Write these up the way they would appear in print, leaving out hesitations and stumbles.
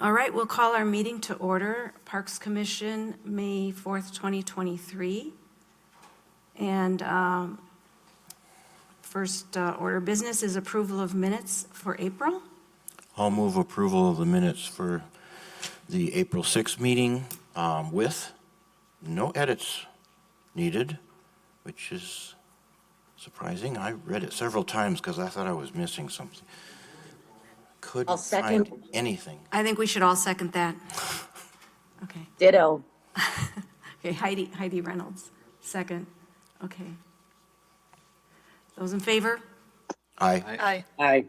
All right, we'll call our meeting to order. Parks Commission, May 4th, 2023. And first order of business is approval of minutes for April. I'll move approval of the minutes for the April 6th meeting with no edits needed, which is surprising. I read it several times because I thought I was missing something. Couldn't find anything. I think we should all second that. Okay. Ditto. Okay, Heidi Reynolds, second. Okay. Those in favor? Aye. Aye.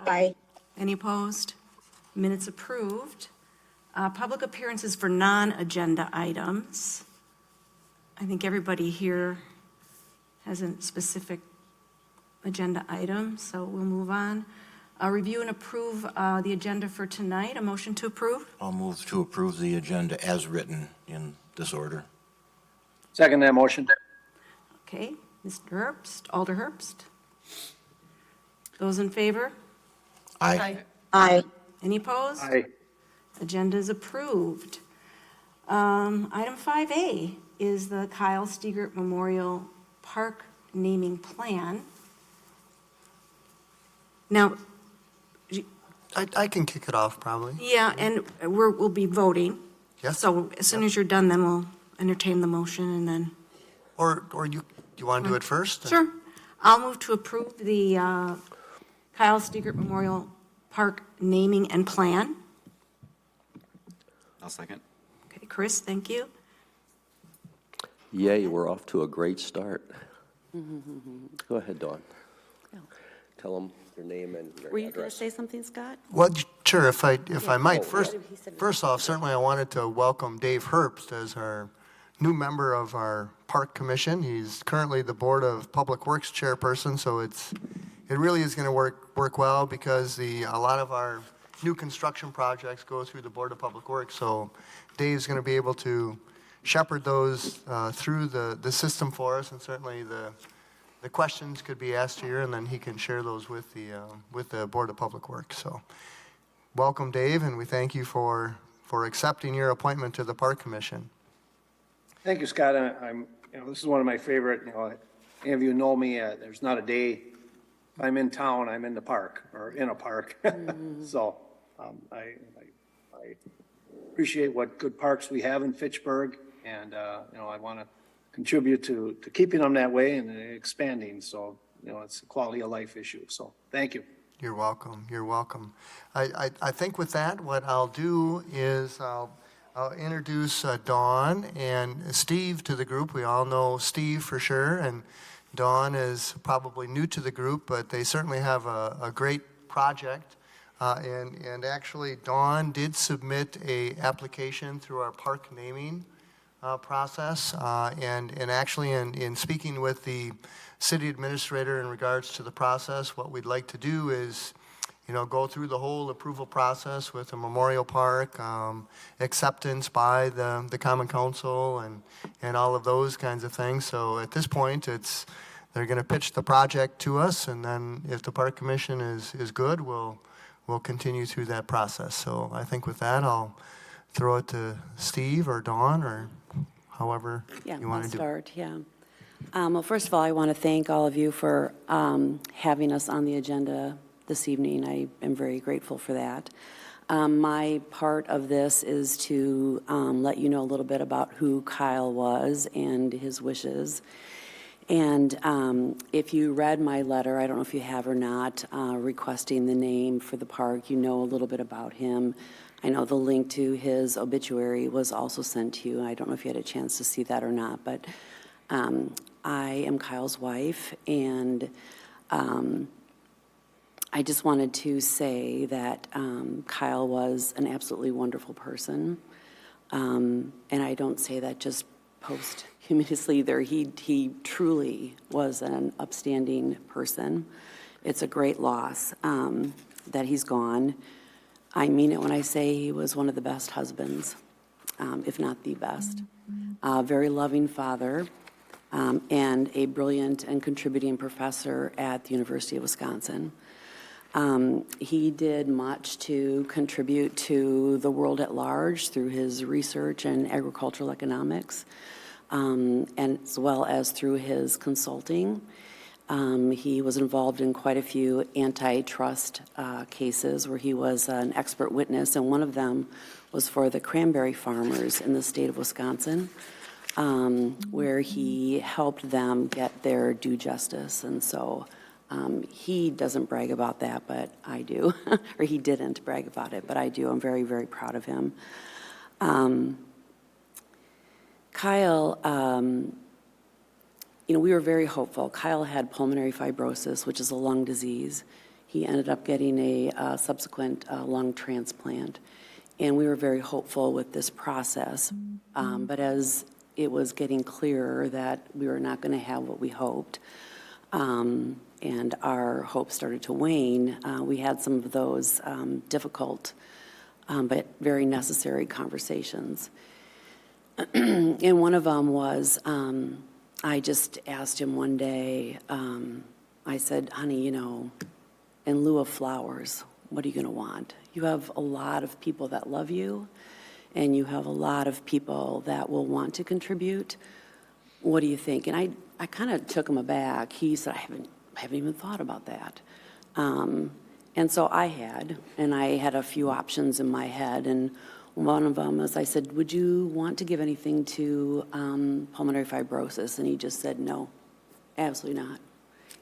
Aye. Any opposed? Minutes approved. Public appearances for non-agenda items. I think everybody here has a specific agenda item, so we'll move on. Review and approve the agenda for tonight. A motion to approve? I'll move to approve the agenda as written in this order. Second that motion. Okay, Mr. Herbst, Alder Herbst. Those in favor? Aye. Aye. Any opposed? Aye. Agenda is approved. Item 5A is the Kyle Stigert Memorial Park naming plan. Now, I can kick it off probably. yeah, and we'll be voting. Yes. So as soon as you're done, then we'll entertain the motion and then. Or you want to do it first? Sure. I'll move to approve the Kyle Stigert Memorial Park naming and plan. I'll second. Okay, Chris, thank you. Yay, we're off to a great start. Go ahead, Dawn. Tell them your name and your Were you going to address. say something, Scott? Well, sure, if I might. Oh, First off, certainly I wanted to welcome Dave Herbst as our new member of our Park Commission. He's currently the Board of Public Works Chairperson, so it really is going to work well because a lot of our new construction projects go through the Board of Public Works. So Dave's going to be able to shepherd those through the system for us, and certainly the questions could be asked here, and then he can share those with the Board of Public Works. So welcome, Dave, and we thank you for accepting your appointment to the Park Commission. Thank you, Scott. This is one of my favorite, any of you know me, there's not a day if I'm in town, I'm in the park or in a park. So I appreciate what good parks we have in Fitchburg, and I want to contribute to keeping them that way and expanding. So it's a quality of life issue. So thank you. You're welcome. You're welcome. I think with that, what I'll do is I'll introduce Dawn and Steve to the group. We all know Steve for sure, and Dawn is probably new to the group, but they certainly have a great project. And actually, Dawn did submit a application through our park naming process. And actually, in speaking with the city administrator in regards to the process, what we'd like to do is go through the whole approval process with a memorial park, acceptance by the Common Council, and all of those kinds of things. So at this point, they're going to pitch the project to us, and then if the Park Commission is good, we'll continue through that process. So I think with that, I'll throw it to Steve or Dawn or however you want to do it. Start, yeah. Well, first of all, I want to thank all of you for having us on the agenda this evening. I am very grateful for that. My part of this is to let you know a little bit about who Kyle was and his wishes. And if you read my letter, I don't know if you have or not, requesting the name for the park, you know a little bit about him. I know the link to his obituary was also sent to you. I don't know if you had a chance to see that or not, but I am Kyle's wife, and I just wanted to say that Kyle was an absolutely wonderful person, and I don't say that just posthumously either. He truly was an upstanding person. It's a great loss that he's gone. I mean it when I say he was one of the best husbands, if not the best. Very loving father, and a brilliant and contributing professor at the University of Wisconsin. He did much to contribute to the world at large through his research in agricultural economics, and as well as through his consulting. He was involved in quite a few antitrust cases where he was an expert witness, and one of them was for the cranberry farmers in the state of Wisconsin, where he helped them get their due justice. And so he doesn't brag about that, but I do. Or he didn't brag about it, but I do. I'm very, very proud of him. Kyle, we were very hopeful. Kyle had pulmonary fibrosis, which is a lung disease. He ended up getting a subsequent lung transplant. And we were very hopeful with this process. But as it was getting clearer that we were not going to have what we hoped, and our hope started to wane, we had some of those difficult but very necessary conversations. And one of them was, I just asked him one day, I said, honey, in lieu of flowers, what are you going to want? You have a lot of people that love you, and you have a lot of people that will want to contribute. What do you think? And I kind of took him aback. He said, I haven't even thought about that. And so I had a few options in my head, and one of them was, I said, would you want to give anything to pulmonary fibrosis? And he just said, no, absolutely not.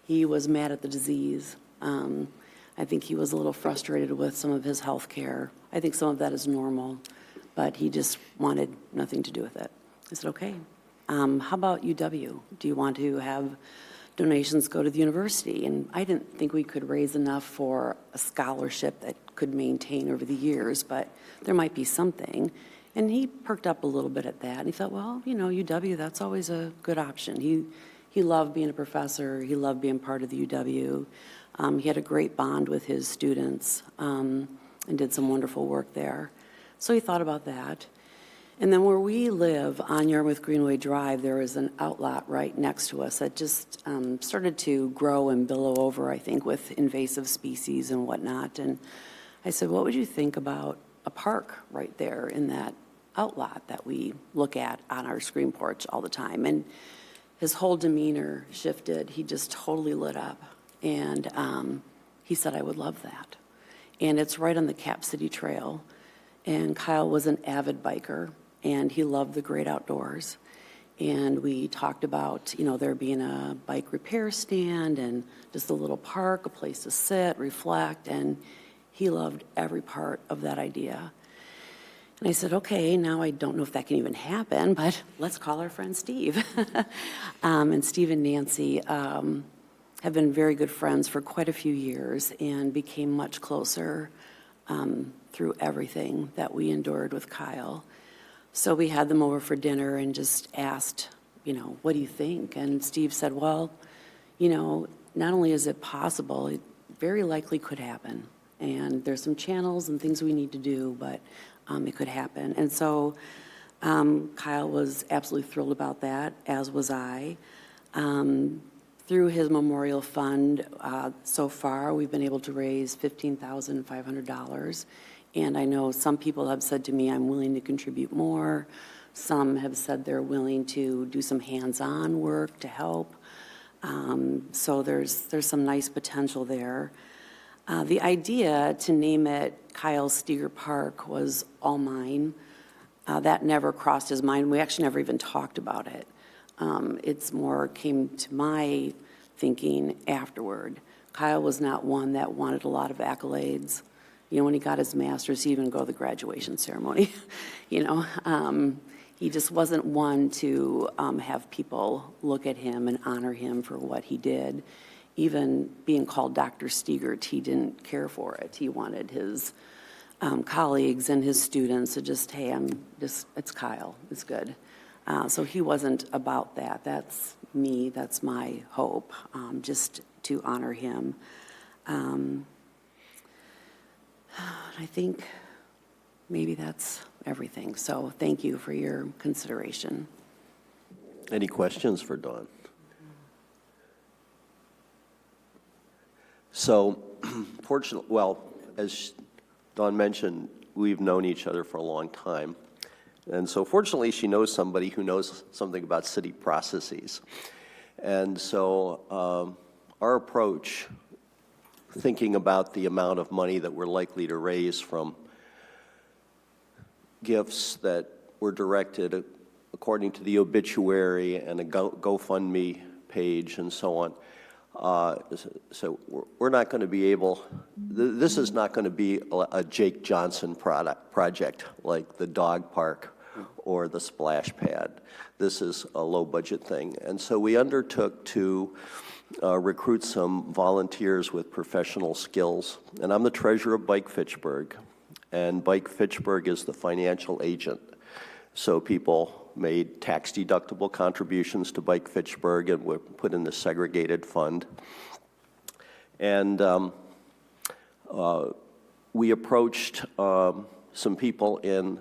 He was mad at the disease. I think he was a little frustrated with some of his health care. I think some of that is normal, but he just wanted nothing to do with it. I said, okay. How about UW? Do you want to have donations go to the university? And I didn't think we could raise enough for a scholarship that could maintain over the years, but there might be something. And he perked up a little bit at that. And he thought, well, UW, that's always a good option. He loved being a professor. He loved being part of the UW. He had a great bond with his students and did some wonderful work there. So he thought about that. And then where we live on Yarmouth Greenway Drive, there is an outlet right next to us that just started to grow and billow over, I think, with invasive species and whatnot. And I said, what would you think about a park right there in that outlet that we look at on our screen porch all the time? And his whole demeanor shifted. He just totally lit up. And he said, I would love that. And it's right on the Cap City Trail. And Kyle was an avid biker, and he loved the great outdoors. And we talked about, there being a bike repair stand and just a little park, a place to sit, reflect, and he loved every part of that idea. And I said, okay, now I don't know if that can even happen, but let's call our friend Steve. And Steve and Nancy have been very good friends for quite a few years and became much closer through everything that we endured with Kyle. So we had them over for dinner and just asked, what do you think? And Steve said, well, not only is it possible, it very likely could happen. And there's some channels and things we need to do, but it could happen. And so Kyle was absolutely thrilled about that, as was I. Through his memorial fund, so far, we've been able to raise $15,500. And I know some people have said to me, I'm willing to contribute more. Some have said they're willing to do some hands-on work to help. So there's some nice potential there. The idea to name it Kyle Steger Park was all mine. That never crossed his mind. We actually never even talked about it. It's more came to my thinking afterward. Kyle was not one that wanted a lot of accolades. When he got his master's, he didn't even go to the graduation ceremony. He just wasn't one to have people look at him and honor him for what he did. Even being called Dr. Stegert, he didn't care for it. He wanted his colleagues and his students to just, hey, it's Kyle, it's good. So he wasn't about that. That's me, that's my hope, just to honor him. I think maybe that's everything. So thank you for your consideration. Any questions for Dawn? So fortunately, well, as Dawn mentioned, we've known each other for a long time. And so fortunately, she knows somebody who knows something about city processes. And so our approach, thinking about the amount of money that we're likely to raise from gifts that were directed according to the obituary and a GoFundMe page and so on. So we're not going to be able, this is not going to be a Jake Johnson project like the dog park or the splash pad. This is a low budget thing. And so we undertook to recruit some volunteers with professional skills. And I'm the treasurer of Bike Fitchburg. And Bike Fitchburg is the financial agent. So people made tax-deductible contributions to Bike Fitchburg and were put in the segregated fund. And we approached some people in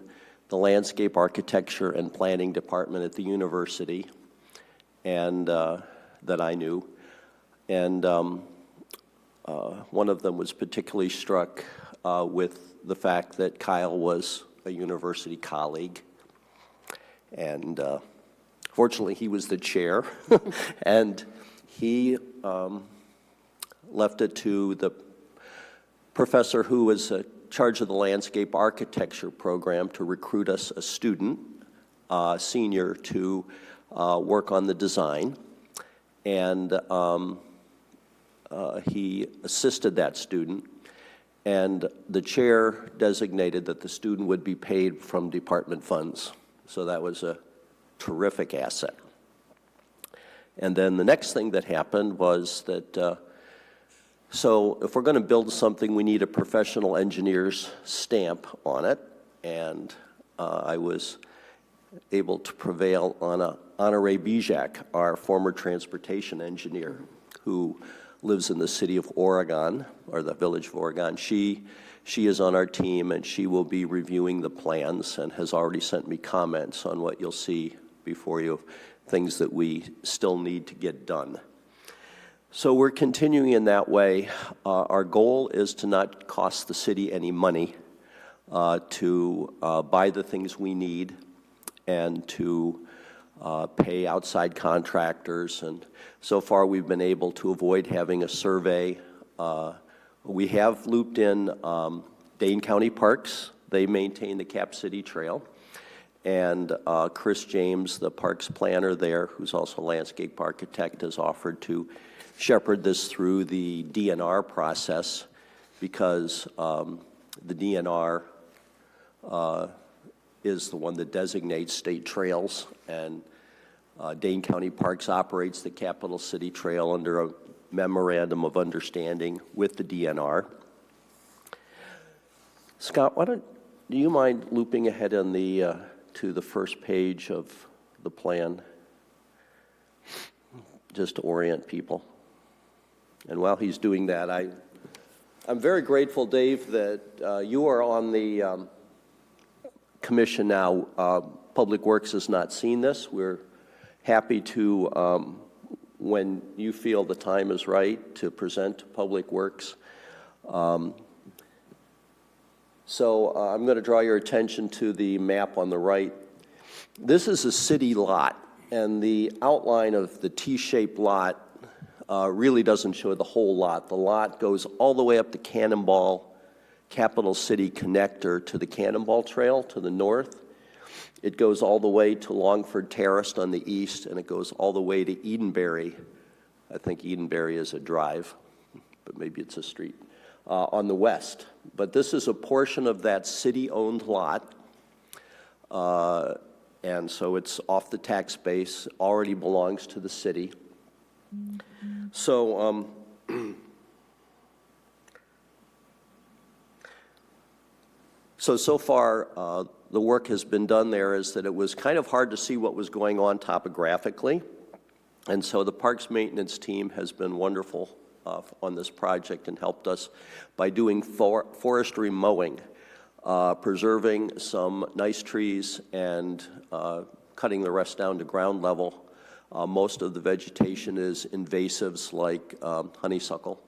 the landscape architecture and planning department at the university, and that I knew. And one of them was particularly struck with the fact that Kyle was a university colleague. And fortunately, he was the chair, and he left it to the professor who was in charge of the landscape architecture program to recruit us a student, senior, to work on the design. And he assisted that student. And the chair designated that the student would be paid from department funds. So that was a terrific asset. And then the next thing that happened was that, so if we're going to build something, we need a professional engineer's stamp on it. And I was able to prevail on Honoré Bijak, our former transportation engineer, who lives in the city of Oregon, or the village of Oregon. She is on our team, and she will be reviewing the plans and has already sent me comments on what you'll see before you, things that we still need to get done. So we're continuing in that way. Our goal is to not cost the city any money, to buy the things we need, and to pay outside contractors. And so far, we've been able to avoid having a survey. We have looped in Dane County Parks. They maintain the Cap City Trail. And Chris James, the parks planner there, who's also a landscape architect, has offered to shepherd this through the DNR process, because the DNR is the one that designates state trails, and Dane County Parks operates the Capital City Trail under a memorandum of understanding with the DNR. Scott, do you mind looping ahead on the to the first page of the plan, just to orient people? And while he's doing that, I'm very grateful, Dave, that you are on the commission now. Public Works has not seen this. We're happy to, when you feel the time is right, to present to Public Works. So I'm going to draw your attention to the map on the right. This is a city lot, and the outline of the T-shaped lot really doesn't show the whole lot. The lot goes all the way up the Cannonball Capital City connector to the Cannonball Trail to the north. It goes all the way to Longford Terrace on the east, and it goes all the way to Edenberry. I think Edenberry is a drive, but maybe it's a street, on the west. But this is a portion of that city-owned lot, and so it's off the tax base, already belongs to the city. So, so far, the work has been done there is that it was kind of hard to see what was going on topographically. And so the parks maintenance team has been wonderful on this project and helped us by doing forestry mowing, preserving some nice trees and cutting the rest down to ground level. Most of the vegetation is invasives like honeysuckle.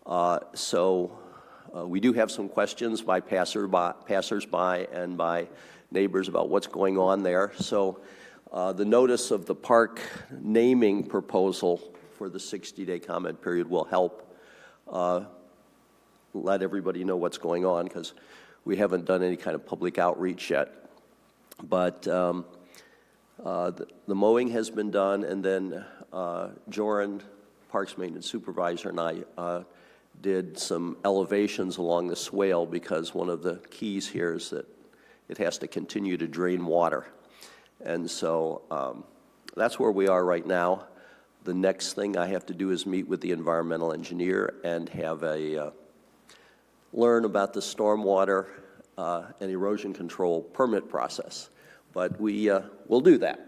We do have some questions by passersby and by neighbors about what's going on there. So the notice of the park naming proposal for the 60-day comment period will help let everybody know what's going on, because we haven't done any kind of public outreach yet. But the mowing has been done, and then Joran, Parks Maintenance Supervisor, and I did some elevations along the swale, because one of the keys here is that it has to continue to drain water. And so that's where we are right now. The next thing I have to do is meet with the environmental engineer and have learn about the stormwater and erosion control permit process. But we'll do that.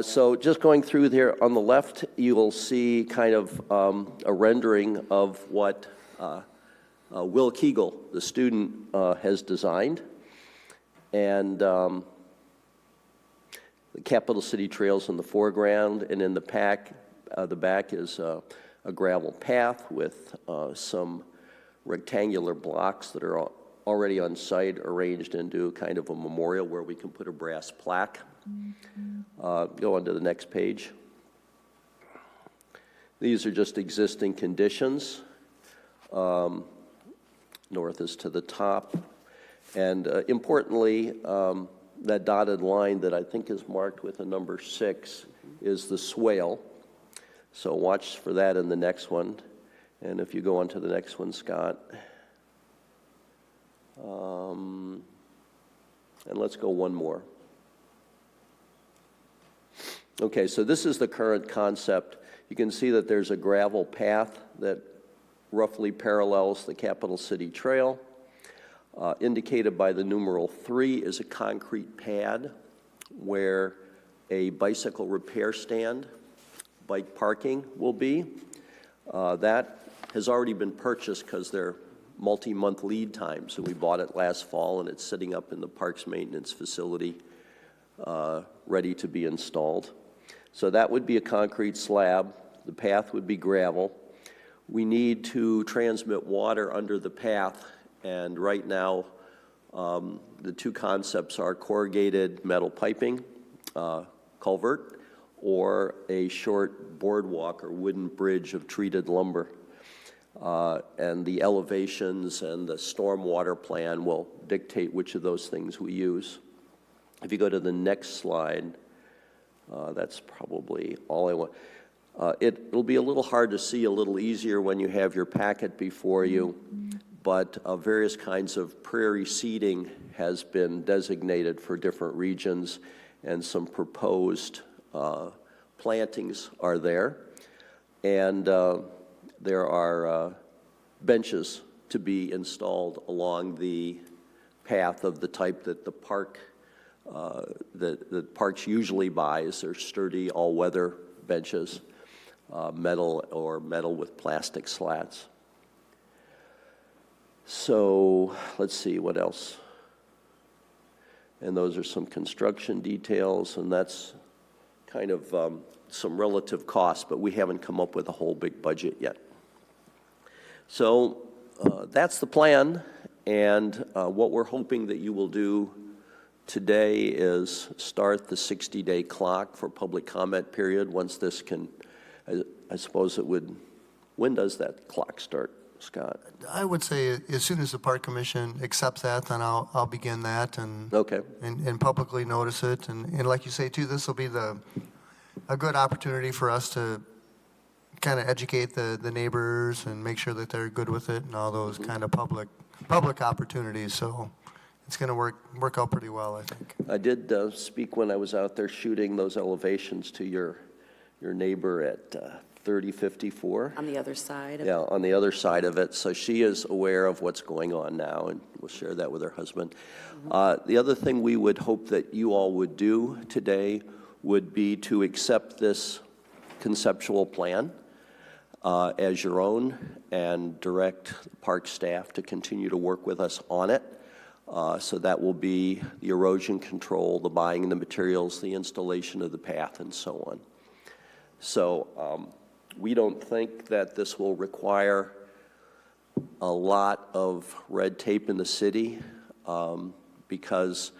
So just going through there, on the left, you will see kind of a rendering of what Will Kegel, the student, has designed. And the Capital City Trails in the foreground, and in the back is a gravel path with some rectangular blocks that are already on site, arranged into kind of a memorial where we can put a brass plaque. Go on to the next page. These are just existing conditions. North is to the top. And importantly, that dotted line that I think is marked with a number 6 is the swale. So watch for that in the next one. And if you go on to the next one, Scott. And let's go one more. Okay, so this is the current concept. You can see that there's a gravel path that roughly parallels the Capital City Trail. Indicated by the numeral 3 is a concrete pad where a bicycle repair stand, bike parking will be. That has already been purchased because they're multi-month lead time. So we bought it last fall, and it's sitting up in the parks maintenance facility, ready to be installed. So that would be a concrete slab. The path would be gravel. We need to transmit water under the path, and right now the two concepts are corrugated metal piping, culvert, or a short boardwalk or wooden bridge of treated lumber. And the elevations and the stormwater plan will dictate which of those things we use. If you go to the next slide, that's probably all I want. It'll be a little hard to see, a little easier when you have your packet before you, but various kinds of prairie seeding has been designated for different regions, and some proposed plantings are there. And there are benches to be installed along the path of the type that the park that parks usually buys. They're sturdy, all-weather benches, metal with plastic slats. So let's see, what else? And those are some construction details, and that's kind of some relative costs, but we haven't come up with a whole big budget yet. So that's the plan, and what we're hoping that you will do today is start the 60-day clock for public comment period. Once this can, I suppose it would, when does that clock start, Scott? I would say as soon as the Park Commission accepts that, then I'll begin that and Okay. and publicly notice it. And like you say, too, this will be a good opportunity for us to kind of educate the neighbors and make sure that they're good with it and all those kind of public opportunities. So it's going to work out pretty well, I think. I did speak when I was out there shooting those elevations to your neighbor at 3054. On the other side of Yeah, on the other side of it. So she is aware of what's going on now, and we'll share that with her husband. The other thing we would hope that you all would do today would be to accept this conceptual plan as your own and direct park staff to continue to work with us on it. So that will be the erosion control, the buying of the materials, the installation of the path, and so on. So we don't think that this will require a lot of red tape in the city because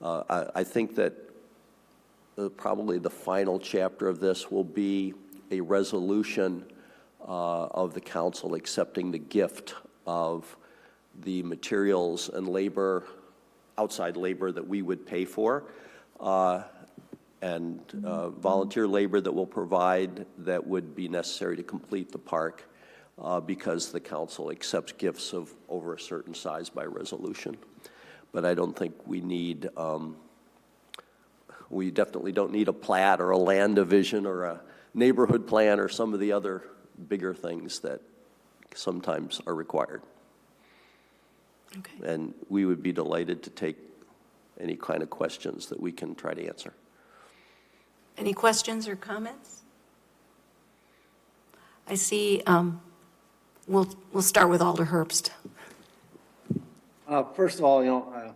I think that probably the final chapter of this will be a resolution of the council accepting the gift of the materials and labor, outside labor that we would pay for, and volunteer labor that we'll provide that would be necessary to complete the park because the council accepts gifts of over a certain size by resolution. But I don't think we need, we definitely don't need a plat or a land division or a neighborhood plan or some of the other bigger things that sometimes are required. Okay. And we would be delighted to take any kind of questions that we can try to answer. Any questions or comments? I see, we'll start with Alder Herbst. First of all,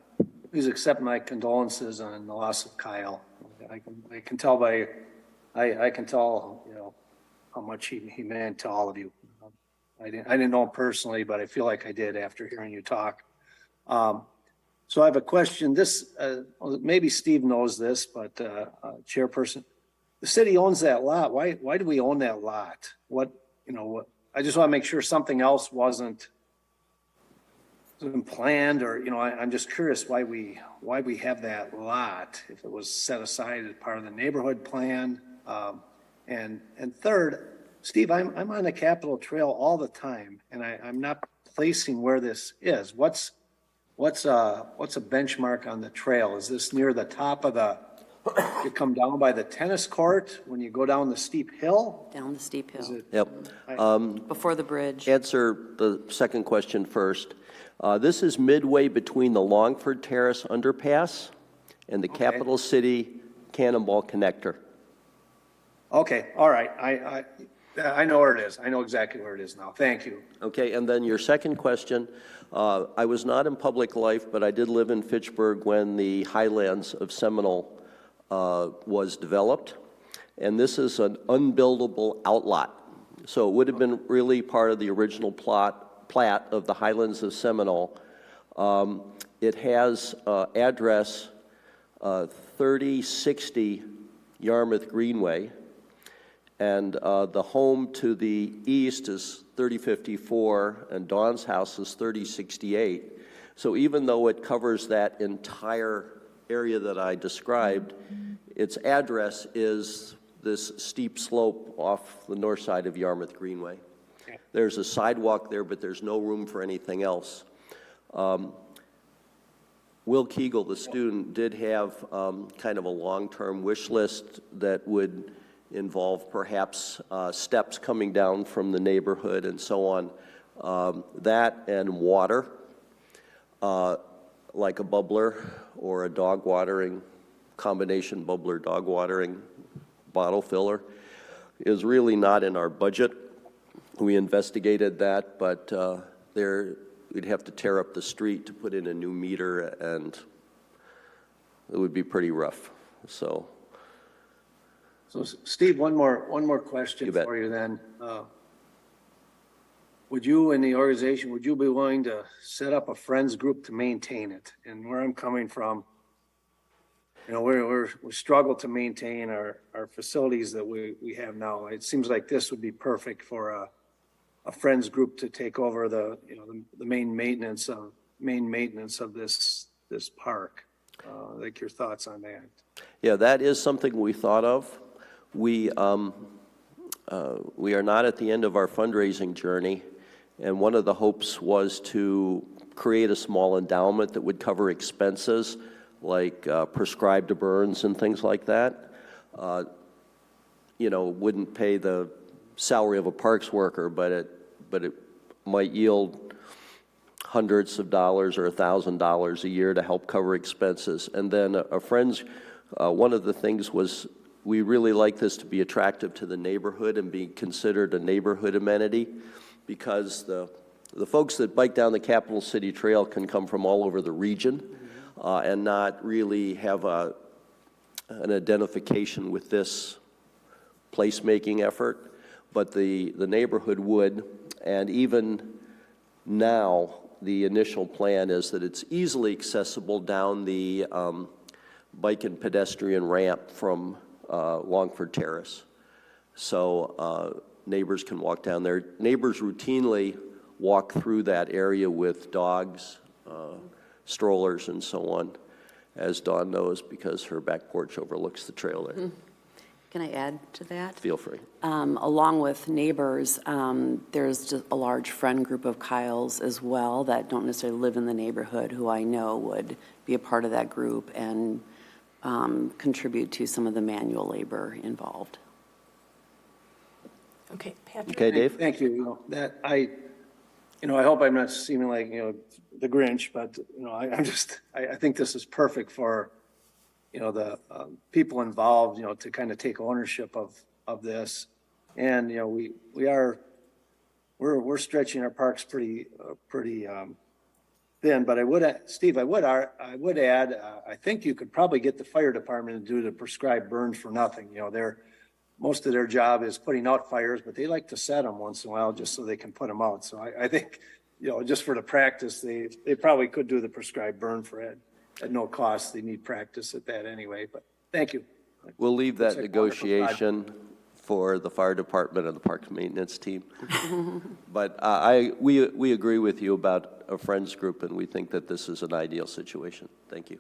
please accept my condolences on the loss of Kyle. I can tell by, I can tell, how much he meant to all of you. I didn't know him personally, but I feel like I did after hearing you talk. So I have a question. This, maybe Steve knows this, but Chairperson, the city owns that lot. Why do we own that lot? I just want to make sure something else wasn't planned, or I'm just curious why we have that lot if it was set aside as part of the neighborhood plan. And third, Steve, I'm on the Capitol Trail all the time, and I'm not placing where this is. What's a benchmark on the trail? Is this near the top of you come down by the tennis court when you go down the steep hill? Down the steep hill, Yep. before the bridge. Answer the second question first. This is midway between the Longford Terrace underpass and the Capital City Cannonball Connector. Okay, all right. I know where it is. I know exactly where it is now. Thank you. Okay, and then your second question, I was not in public life, but I did live in Fitchburg when the Highlands of Seminole was developed, and this is an unbuildable outlot. So it would have been really part of the original plat of the Highlands of Seminole. It has address 3060 Yarmouth Greenway, and the home to the east is 3054, and Dawn's house is 3068. So even though it covers that entire area that I described, its address is this steep slope off the north side of Yarmouth Greenway. Okay. There's a sidewalk there, but there's no room for anything else. Will Kegel, the student, did have kind of a long-term wish list that would involve perhaps steps coming down from the neighborhood and so on. That and water, like a bubbler or a dog watering, combination bubbler dog watering bottle filler, is really not in our budget. We investigated that, but we'd have to tear up the street to put in a new meter, and it would be pretty rough. So Steve, one more question for you then. Would you in the organization, would you be willing to set up a friends group to maintain it? And where I'm coming from, we struggle to maintain our facilities that we have now. It seems like this would be perfect for a friends group to take over the main maintenance of this park. Like your thoughts on that? Yeah, that is something we thought of. We are not at the end of our fundraising journey, and one of the hopes was to create a small endowment that would cover expenses like prescribed burns and things like that. Wouldn't pay the salary of a parks worker, but it might yield hundreds of dollars or $1,000 a year to help cover expenses. And then a friend's, one of the things was we really like this to be attractive to the neighborhood and be considered a neighborhood amenity, because the folks that bike down the Capital City Trail can come from all over the region and not really have an identification with this placemaking effort, but the neighborhood would, and even Now, the initial plan is that it's easily accessible down the bike and pedestrian ramp from Longford Terrace. So neighbors can walk down there. Neighbors routinely walk through that area with dogs, strollers, and so on, as Dawn knows, because her back porch overlooks the trail there. Can I add to that? Feel free. Along with neighbors, there's just a large friend group of Kyle's as well that don't necessarily live in the neighborhood, who I know would be a part of that group and contribute to some of the manual labor involved. Okay, Patrick? Okay, Dave? Thank you. I hope I'm not seeming like, the Grinch, but, I think this is perfect for, the people involved, to kind of take ownership of this. And, we're stretching our parks pretty thin, but Steve, I would add, I think you could probably get the fire department to do the prescribed burns for nothing. Most of their job is putting out fires, but they like to set them once in a while just so they can put them out. So I think, just for the practice, they probably could do the prescribed burn for it at no cost. They need practice at that anyway, but thank you. We'll leave that Looks like a wonderful negotiation for the fire department and the parks maintenance team. But we agree with you about a friends group, and we think that this is an ideal situation. Thank you.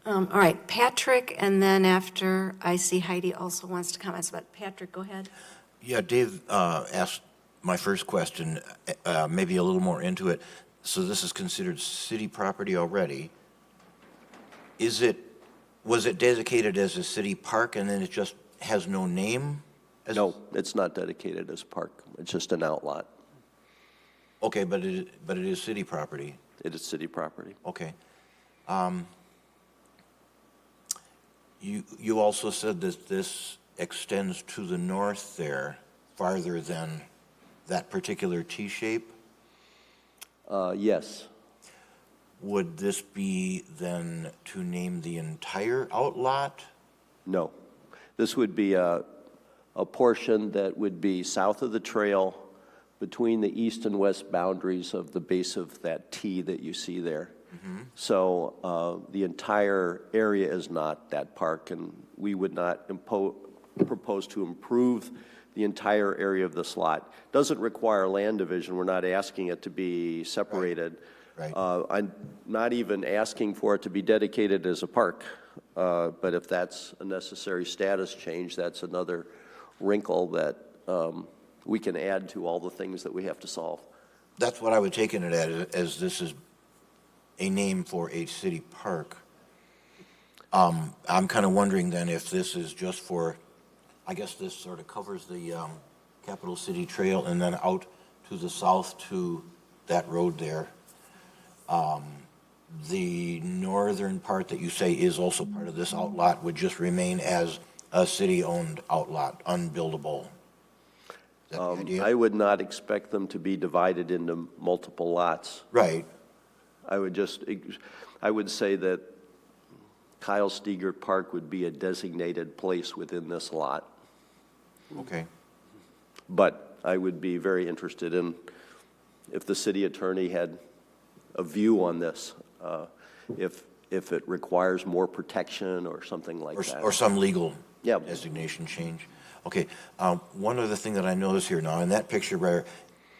All right, Patrick, and then after, I see Heidi also wants to comment, but Patrick, go ahead. Yeah, Dave asked my first question, maybe a little more into it. So this is considered city property already. Was it dedicated as a city park and then it just has no name? No, it's not dedicated as a park. It's just an outlot. Okay, but it is city property. It is city property. Okay. You also said that this extends to the north there, farther than that particular T-shape. Yes. Would this be then to name the entire outlot? No. This would be a portion that would be south of the trail between the east and west boundaries of the base of that T that you see there. Mm-hmm. So the entire area is not that park, and we would not propose to improve the entire area of this lot. Doesn't require land division. We're not asking it to be separated. Right. I'm not even asking for it to be dedicated as a park, but if that's a necessary status change, that's another wrinkle that we can add to all the things that we have to solve. That's what I would take it as this is a name for a city park. I'm kind of wondering then if this is just for, I guess this sort of covers the Capital City Trail and then out to the south to that road there. The northern part that you say is also part of this outlot would just remain as a city-owned outlot, unbuildable. Is that the idea? I would not expect them to be divided into multiple lots. Right. I would say that Kyle Steigert Park would be a designated place within this lot. Okay. But I would be very interested in if the city attorney had a view on this, if it requires more protection or something like that. Or some legal Yeah. designation change. Okay. One other thing that I notice here now, in that picture where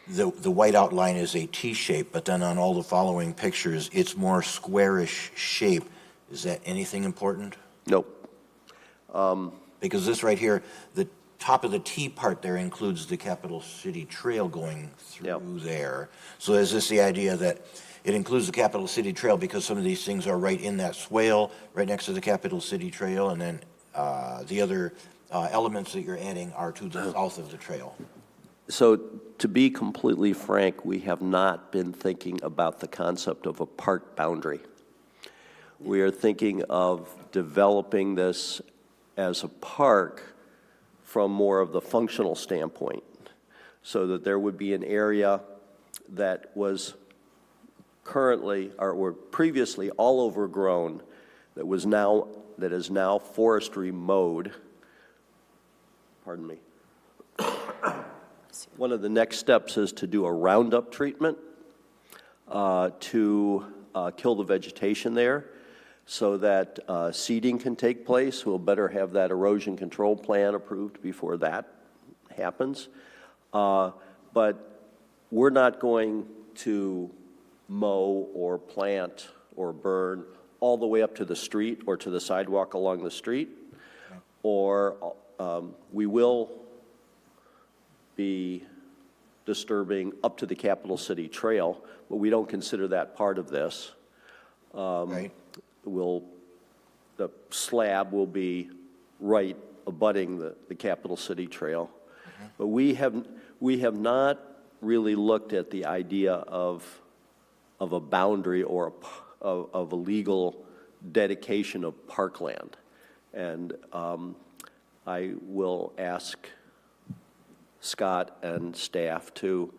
the white outline is a T shape, but then on all the following pictures, it's more squarish shape. Is that anything important? Nope. Because this right here, the top of the T part there includes the Capital City Trail going through there. So is this the idea that it includes the Capital City Trail because some of these things are right in that swale, right next to the Capital City Trail, and then the other elements that you're adding are to the south of the trail? So to be completely frank, we have not been thinking about the concept of a park boundary. We are thinking of developing this as a park from more of the functional standpoint, so that there would be an area that was currently or previously all overgrown that is now forestry mode. Pardon me. One of the next steps is to do a roundup treatment to kill the vegetation there so that seeding can take place. We'll better have that erosion control plan approved before that happens. But we're not going to mow or plant or burn all the way up to the street or to the sidewalk along the street, or we will be disturbing up to the Capital City Trail, but we don't consider that part of this. Right. The slab will be right abutting the Capital City Trail. But we have not really looked at the idea of a boundary or of a legal dedication of parkland. And I will ask Scott and staff to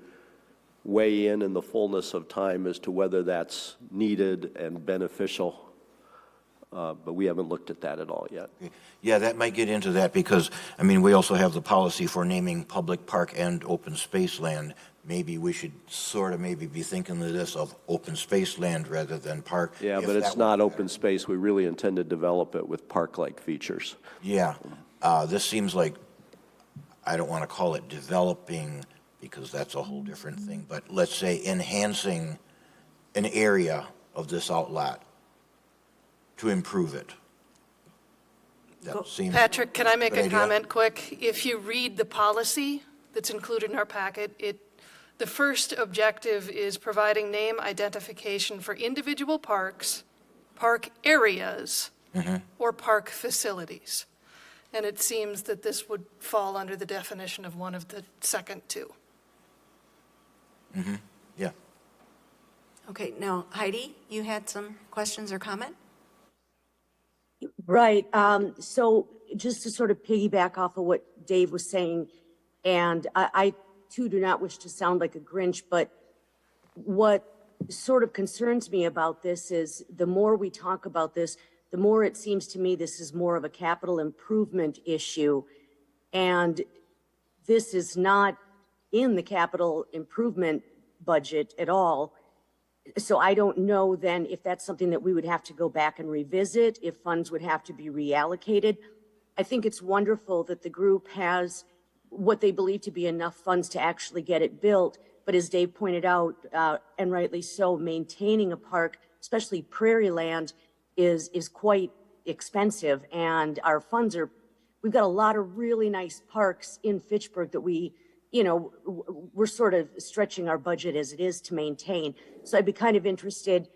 weigh in the fullness of time as to whether that's needed and beneficial. But we haven't looked at that at all yet. Yeah, that might get into that because, I mean, we also have the policy for naming public park and open space land. Maybe we should sort of maybe be thinking of this of open space land rather than park. Yeah, if but it's that not were open better. space. We really intend to develop it with park-like features. Yeah, this seems like, I don't want to call it developing because that's a whole different thing, but let's say enhancing an area of this outlot to improve it. That seems. Patrick, can I make good a idea. comment quick? If you read the policy that's included in our packet, the first objective is providing name identification for individual parks, park areas, or park facilities. And it seems that this would fall under the definition of one of the second two. Yeah. Okay, now Heidi, you had some questions or comment? Right. So just to sort of piggyback off of what Dave was saying, and I too do not wish to sound like a Grinch, but what sort of concerns me about this is the more we talk about this, the more it seems to me this is more of a capital improvement issue. And this is not in the capital improvement budget at all. So I don't know then if that's something that we would have to go back and revisit, if funds would have to be reallocated. I think it's wonderful that the group has what they believe to be enough funds to actually get it built. But as Dave pointed out, and rightly so, maintaining a park, especially prairie land, is quite expensive. And our funds are, we've got a lot of really nice parks in Fitchburg that we're sort of stretching our budget as it is to maintain. So I'd be kind of interested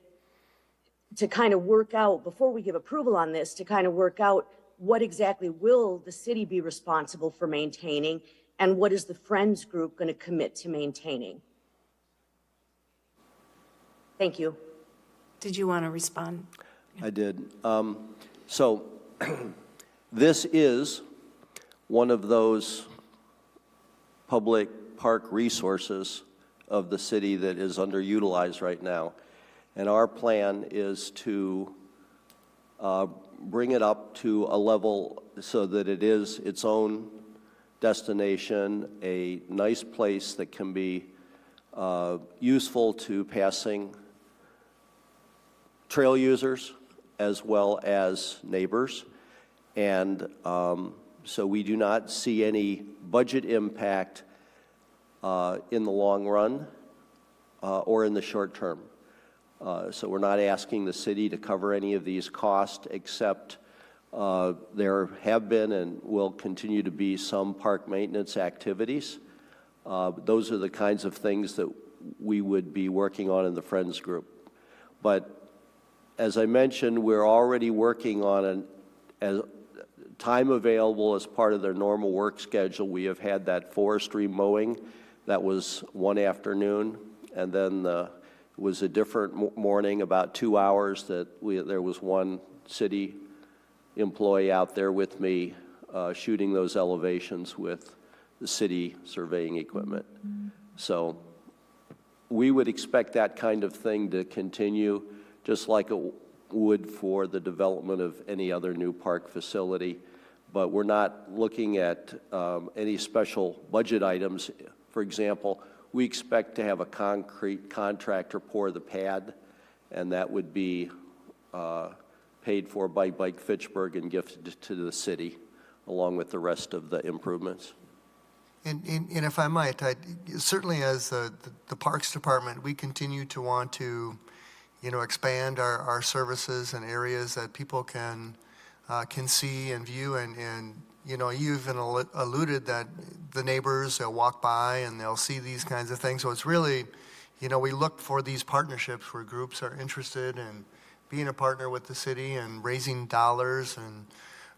to kind of work out, before we give approval on this, to kind of work out what exactly will the city be responsible for maintaining, and what is the Friends group going to commit to maintaining? Thank you. Did you want to respond? I did. So this is one of those public park resources of the city that is underutilized right now. And our plan is to bring it up to a level so that it is its own destination, a nice place that can be useful to passing trail users as well as neighbors. And so we do not see any budget impact in the long run or in the short term. So we're not asking the city to cover any of these costs, except there have been and will continue to be some park maintenance activities. Those are the kinds of things that we would be working on in the Friends group. But as I mentioned, we're already working on as time available as part of their normal work schedule. We have had that forestry mowing. That was one afternoon, and then was a different morning, about 2 hours, that there was one city employee out there with me shooting those elevations with the city surveying equipment. So we would expect that kind of thing to continue, just like it would for the development of any other new park facility. But we're not looking at any special budget items. For example, we expect to have a concrete contractor pour the pad, and that would be paid for by Fitchburg and gifted to the city, along with the rest of the improvements. And if I might, certainly as the Parks Department, we continue to want to, expand our services and areas that people can see and view. And you even alluded that the neighbors, they'll walk by and they'll see these kinds of things. So it's really, we look for these partnerships where groups are interested in being a partner with the city and raising dollars and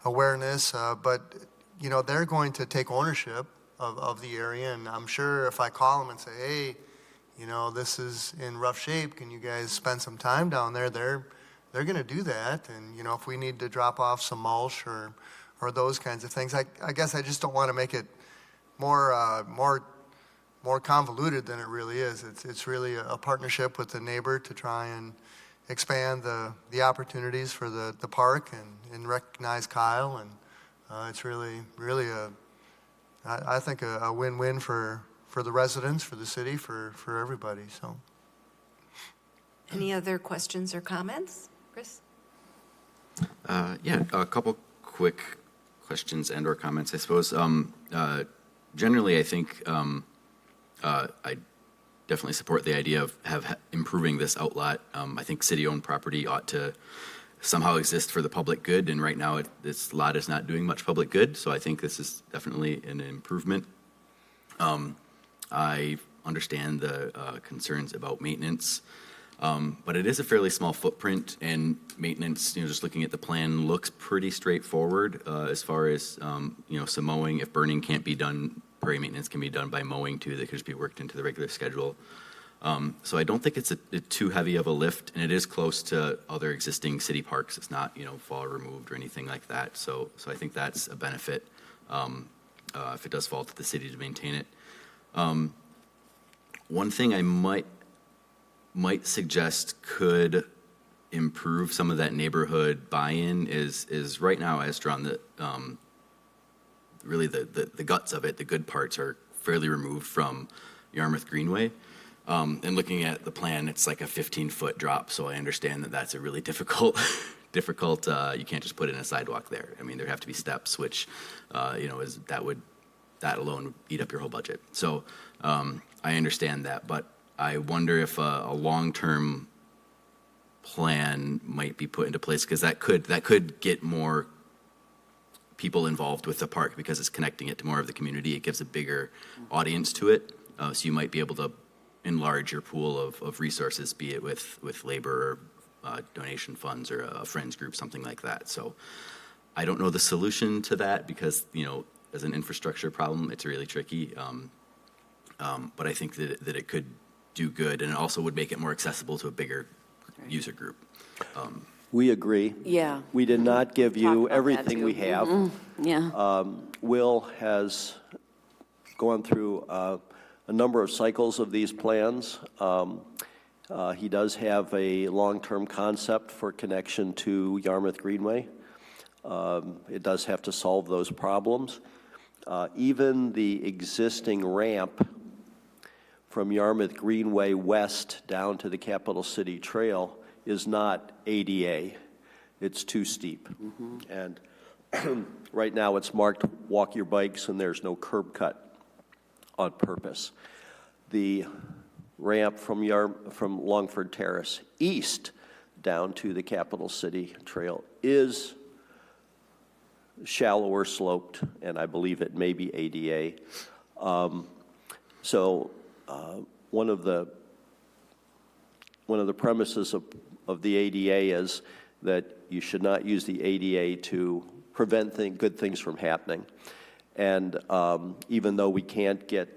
awareness. But, they're going to take ownership of the area. And I'm sure if I call them and say, hey, this is in rough shape, can you guys spend some time down there? They're going to do that. And, if we need to drop off some mulch or those kinds of things, I guess I just don't want to make it more convoluted than it really is. It's really a partnership with the neighbor to try and expand the opportunities for the park and recognize Kyle. And it's really I think a win-win for the residents, for the city, for everybody. So, Any other questions or comments? Chris? Yeah, a couple quick questions and or comments, I suppose. Generally, I think I definitely support the idea of improving this outlet. I think city-owned property ought to somehow exist for the public good, and right now this lot is not doing much public good, so I think this is definitely an improvement. I understand the concerns about maintenance, but it is a fairly small footprint, and maintenance, just looking at the plan, looks pretty straightforward as far as, some mowing. If burning can't be done, prairie maintenance can be done by mowing too. That could just be worked into the regular schedule. So I don't think it's too heavy of a lift, and it is close to other existing city parks. It's not, far removed or anything like that. So I think that's a benefit if it does fall to the city to maintain it. One thing I might suggest could improve some of that neighborhood buy-in is right now, as drawn, really the guts of it, the good parts are fairly removed from Yarmouth Greenway. And looking at the plan, it's like a 15-foot drop, so I understand that that's a really difficult, you can't just put in a sidewalk there. I mean, there have to be steps, which, that alone would eat up your whole budget. So I understand that, but I wonder if a long-term plan might be put into place, because that could get more people involved with the park because it's connecting it to more of the community. It gives a bigger audience to it, so you might be able to enlarge your pool of resources, be it with labor or donation funds or a friends group, something like that. So I don't know the solution to that because, as an infrastructure problem, it's really tricky. But I think that it could do good, and it also would make it more accessible to a bigger user group. We agree. Yeah. We did not give Talked you about that, everything too. we have. Yeah. Will has gone through a number of cycles of these plans. He does have a long-term concept for connection to Yarmouth Greenway. It does have to solve those problems. Even the existing ramp from Yarmouth Greenway west down to the Capital City Trail is not ADA. It's too steep. And right now it's marked walk your bikes and there's no curb cut on purpose. The ramp from Longford Terrace east down to the Capital City Trail is shallower sloped, and I believe it may be ADA. So one of the premises of the ADA is that you should not use the ADA to prevent good things from happening. And even though we can't get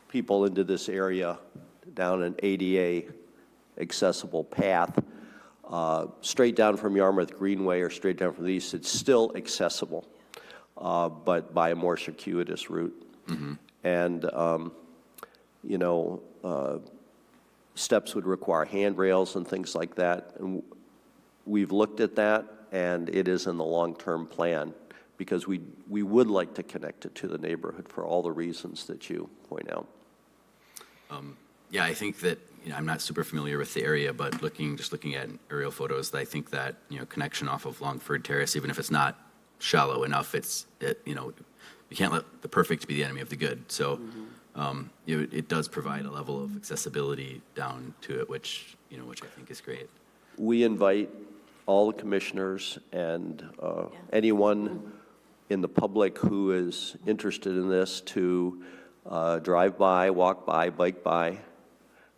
people into this area down an ADA accessible path, straight down from Yarmouth Greenway or straight down from the east, it's still accessible, but by a more circuitous route. And, steps would require handrails and things like that. And we've looked at that, and it is in the long-term plan because we would like to connect it to the neighborhood for all the reasons that you point out. Yeah, I think that, I'm not super familiar with the area, but just looking at aerial photos, I think that, connection off of Longford Terrace, even if it's not shallow enough, you can't let the perfect be the enemy of the good. So, it does provide a level of accessibility down to it, which I think is great. We invite all the commissioners and anyone in the public who is interested in this to drive by, walk by, bike by,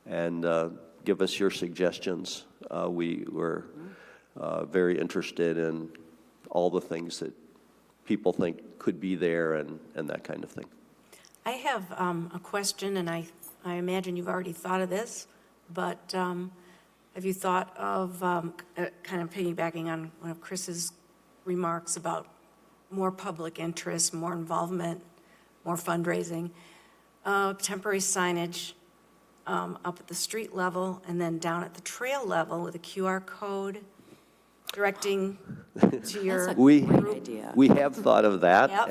and give us your suggestions. We were very interested in all the things that people think could be there and that kind of thing. I have a question, and I imagine you've already thought of this, but have you thought of kind of piggybacking on one of Chris's remarks about more public interest, more involvement, more fundraising, temporary signage up at the street level and then down at the trail level with a QR code directing to your We, group? idea. we have thought of that. Yep.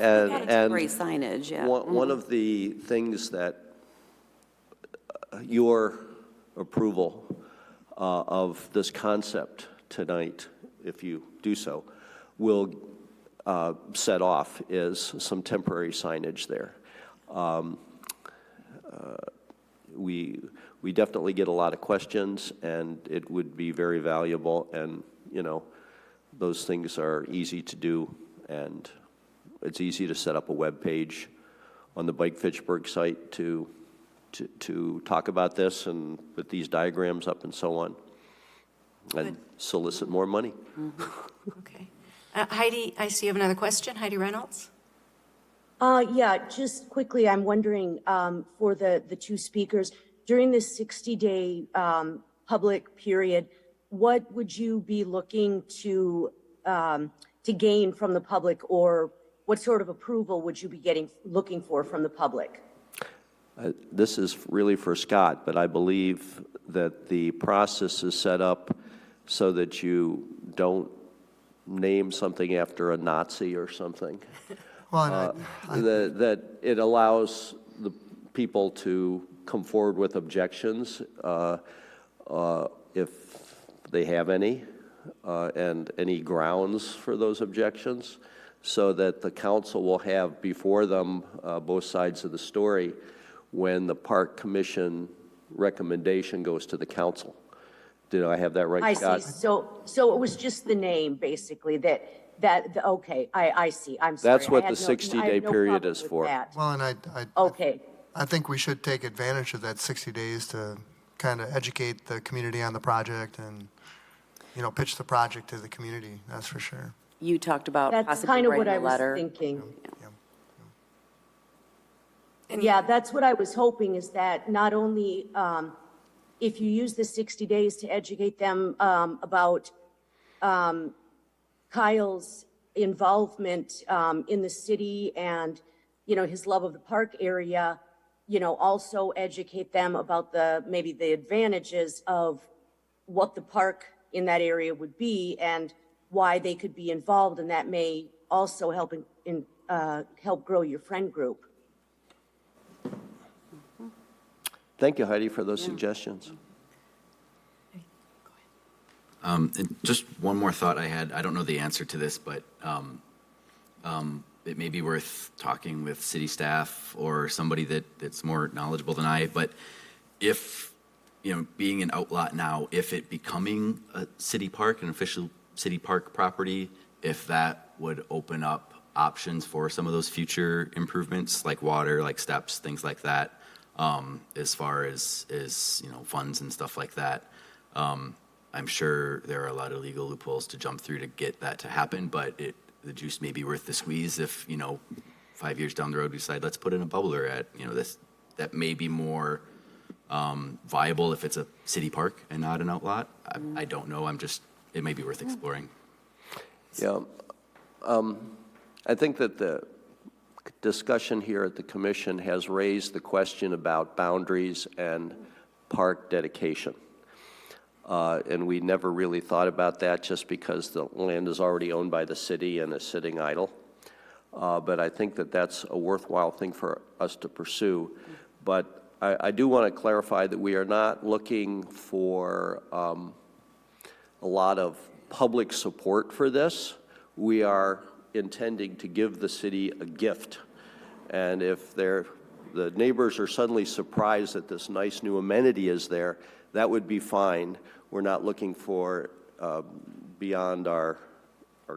and Great signage, yeah. One of the things that your approval of this concept tonight, if you do so, will set off is some temporary signage there. We definitely get a lot of questions, and it would be very valuable, and, those things are easy to do, and it's easy to set up a web page on the Bike Fitchburg site to talk about this and put these diagrams up and so on, and Good. solicit more money. Okay. Heidi, I see you have another question. Heidi Reynolds? Yeah, just quickly, I'm wondering, for the two speakers, during this 60-day public period, what would you be looking to gain from the public, or what sort of approval would you be looking for from the public? This is really for Scott, but I believe that the process is set up so that you don't name something after a Nazi or something. Well, and That it allows the people to come forward with objections if they have any, and any grounds for those objections, so that the council will have before them both sides of the story when the park commission recommendation goes to the council. Did I have that right, I Scott? see. So it was just the name, basically, okay, I see. I'm sorry. That's what I the had no- I 60-day had no period problem is with for. that. well, and Okay. I think we should take advantage of that 60 days to kind of educate the community on the project and, pitch the project to the community, that's for sure. You talked about That's possibly kind of what writing I a was letter. thinking. And Yeah, that's what I was hoping, is that not only, if you use the 60 days to educate them about Kyle's involvement in the city and, his love of the park area, also educate them about maybe the advantages of what the park in that area would be and why they could be involved, and that may also help help grow your friend group. Thank you, Heidi, for those suggestions. And just one more thought I had. I don't know the answer to this, but it may be worth talking with city staff or somebody that's more knowledgeable than I. But if, being an outlot now, if it becoming a city park, an official city park property, if that would open up options for some of those future improvements, like water, like steps, things like that, as far as funds and stuff like that. I'm sure there are a lot of legal loopholes to jump through to get that to happen, but the juice may be worth the squeeze if, 5 years down the road we decide, let's put in a bubbler at, that may be more viable if it's a city park and not an outlot. I don't know. It may be worth exploring. Yeah. I think that the discussion here at the commission has raised the question about boundaries and park dedication. And we never really thought about that just because the land is already owned by the city and is sitting idle. But I think that that's a worthwhile thing for us to pursue. But I do want to clarify that we are not looking for a lot of public support for this. We are intending to give the city a gift. And if the neighbors are suddenly surprised that this nice new amenity is there, that would be fine. We're not looking for, beyond our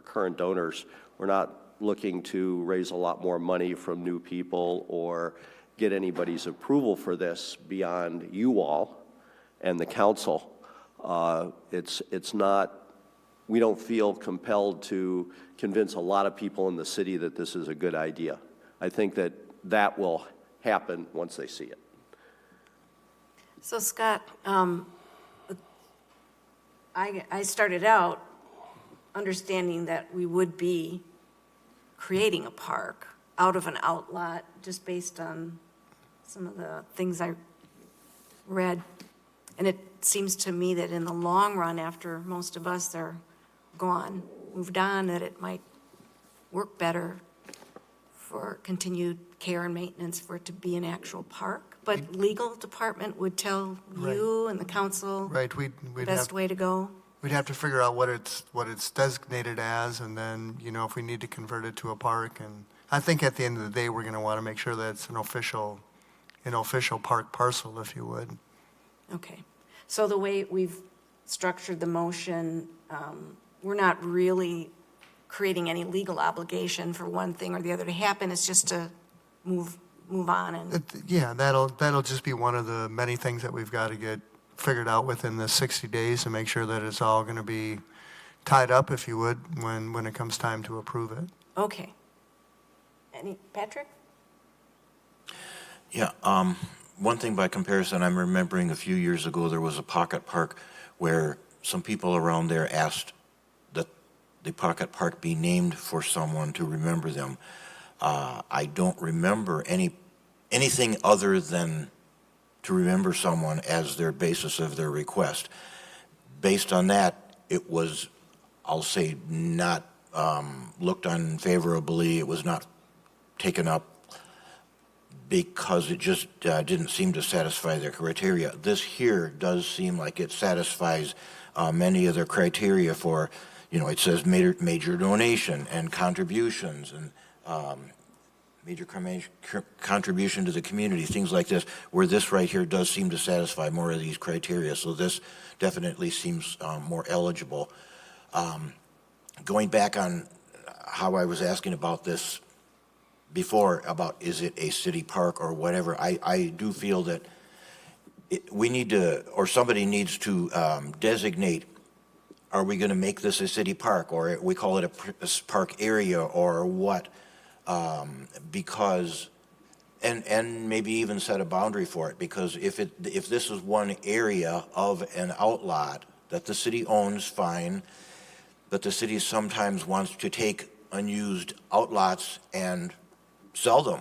current donors, we're not looking to raise a lot more money from new people or get anybody's approval for this beyond you all and the council. It's not, we don't feel compelled to convince a lot of people in the city that this is a good idea. I think that that will happen once they see it. So Scott, I started out understanding that we would be creating a park out of an outlot, just based on some of the things I read. And it seems to me that in the long run, after most of us are gone, moved on, that it might work better for continued care and maintenance for it to be an actual park. But legal department would tell you and the council Right, the we'd best way to go? we'd have to figure out what it's designated as, and then, if we need to convert it to a park. And I think at the end of the day, we're going to want to make sure that it's an official park parcel, if you would. Okay. So the way we've structured the motion, we're not really creating any legal obligation for one thing or the other to happen. It's just to move on and, Yeah, that'll just be one of the many things that we've got to get figured out within the 60 days to make sure that it's all going to be tied up, if you would, when it comes time to approve it. okay. Patrick? Yeah, one thing by comparison, I'm remembering a few years ago, there was a pocket park where some people around there asked that the pocket park be named for someone to remember them. I don't remember anything other than to remember someone as their basis of their request. Based on that, it was, I'll say, not looked on favorably. It was not taken up because it just didn't seem to satisfy their criteria. This here does seem like it satisfies many of their criteria for, it says major donation and contributions and major contribution to the community, things like this, where this right here does seem to satisfy more of these criteria. So this definitely seems more eligible. Going back on how I was asking about this before, about is it a city park or whatever, I do feel that we need to, or somebody needs to designate, are we going to make this a city park, or we call it a park area, or what? Because, and maybe even set a boundary for it, because if this is one area of an outlot that the city owns, fine, but the city sometimes wants to take unused outlots and sell them.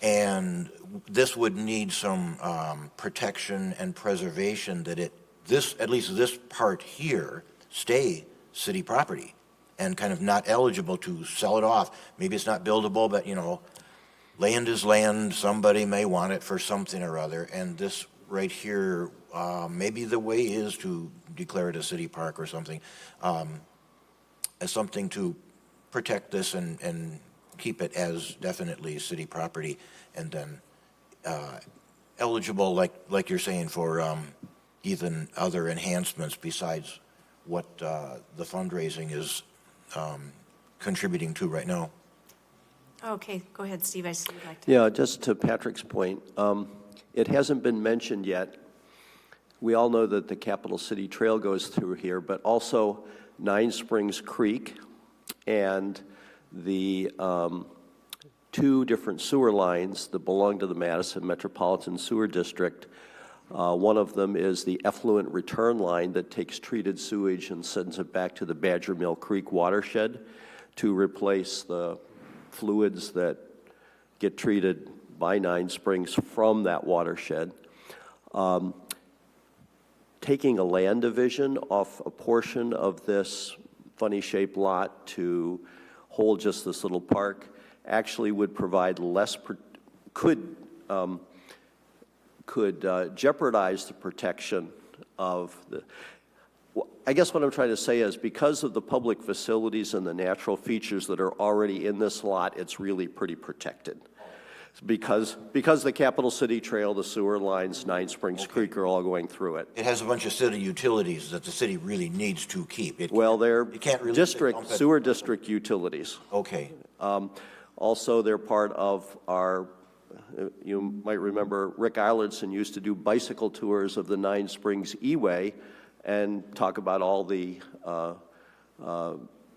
And this would need some protection and preservation that at least this part here, stay city property and kind of not eligible to sell it off. Maybe it's not buildable, but land is land. Somebody may want it for something or other. And this right here, maybe the way is to declare it a city park or something, as something to protect this and keep it as definitely city property, and then eligible, like you're saying, for even other enhancements besides what the fundraising is contributing to right now. Okay, go ahead, Steve, I see you'd like to. Yeah, just to Patrick's point, it hasn't been mentioned yet. We all know that the Capital City Trail goes through here, but also Nine Springs Creek and the two different sewer lines that belong to the Madison Metropolitan Sewer District. One of them is the effluent return line that takes treated sewage and sends it back to the Badger Mill Creek watershed to replace the fluids that get treated by Nine Springs from that watershed. Taking a land division off a portion of this funny-shaped lot to hold just this little park actually would provide could could jeopardize the protection of the, I guess what I'm trying to say is because of the public facilities and the natural features that are already in this lot, it's really pretty protected. Because the Capital City Trail, the sewer lines, Nine Springs Creek are all going through it. It has a bunch of city utilities that the city really needs to keep. They're you can't really dump it. sewer district utilities. Okay. Also, they're part of our, you might remember Rick Eilertson used to do bicycle tours of the Nine Springs E-Way and talk about all the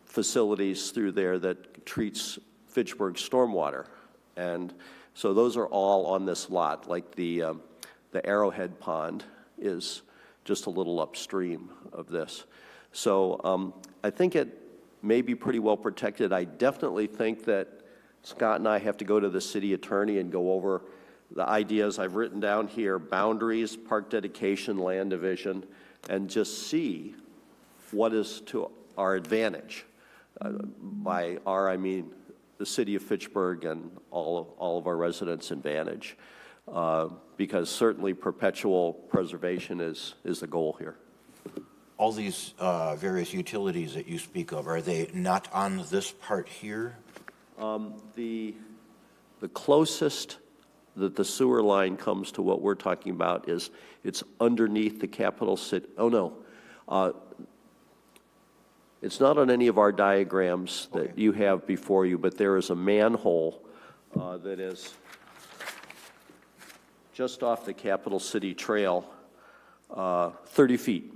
facilities through there that treats Fitchburg stormwater. And so those are all on this lot, like the Arrowhead Pond is just a little upstream of this. So I think it may be pretty well protected. I definitely think that Scott and I have to go to the city attorney and go over the ideas I've written down here, boundaries, park dedication, land division, and just see what is to our advantage. By our, I mean the city of Fitchburg and all of our residents' advantage, because certainly perpetual preservation is the goal here. All these various utilities that you speak of, are they not on this part here? The closest that the sewer line comes to what we're talking about is it's underneath the Capital City. Oh, no. It's not on any of our diagrams that you have before you, but there is a manhole that is just off the Capital City Trail, 30 feet.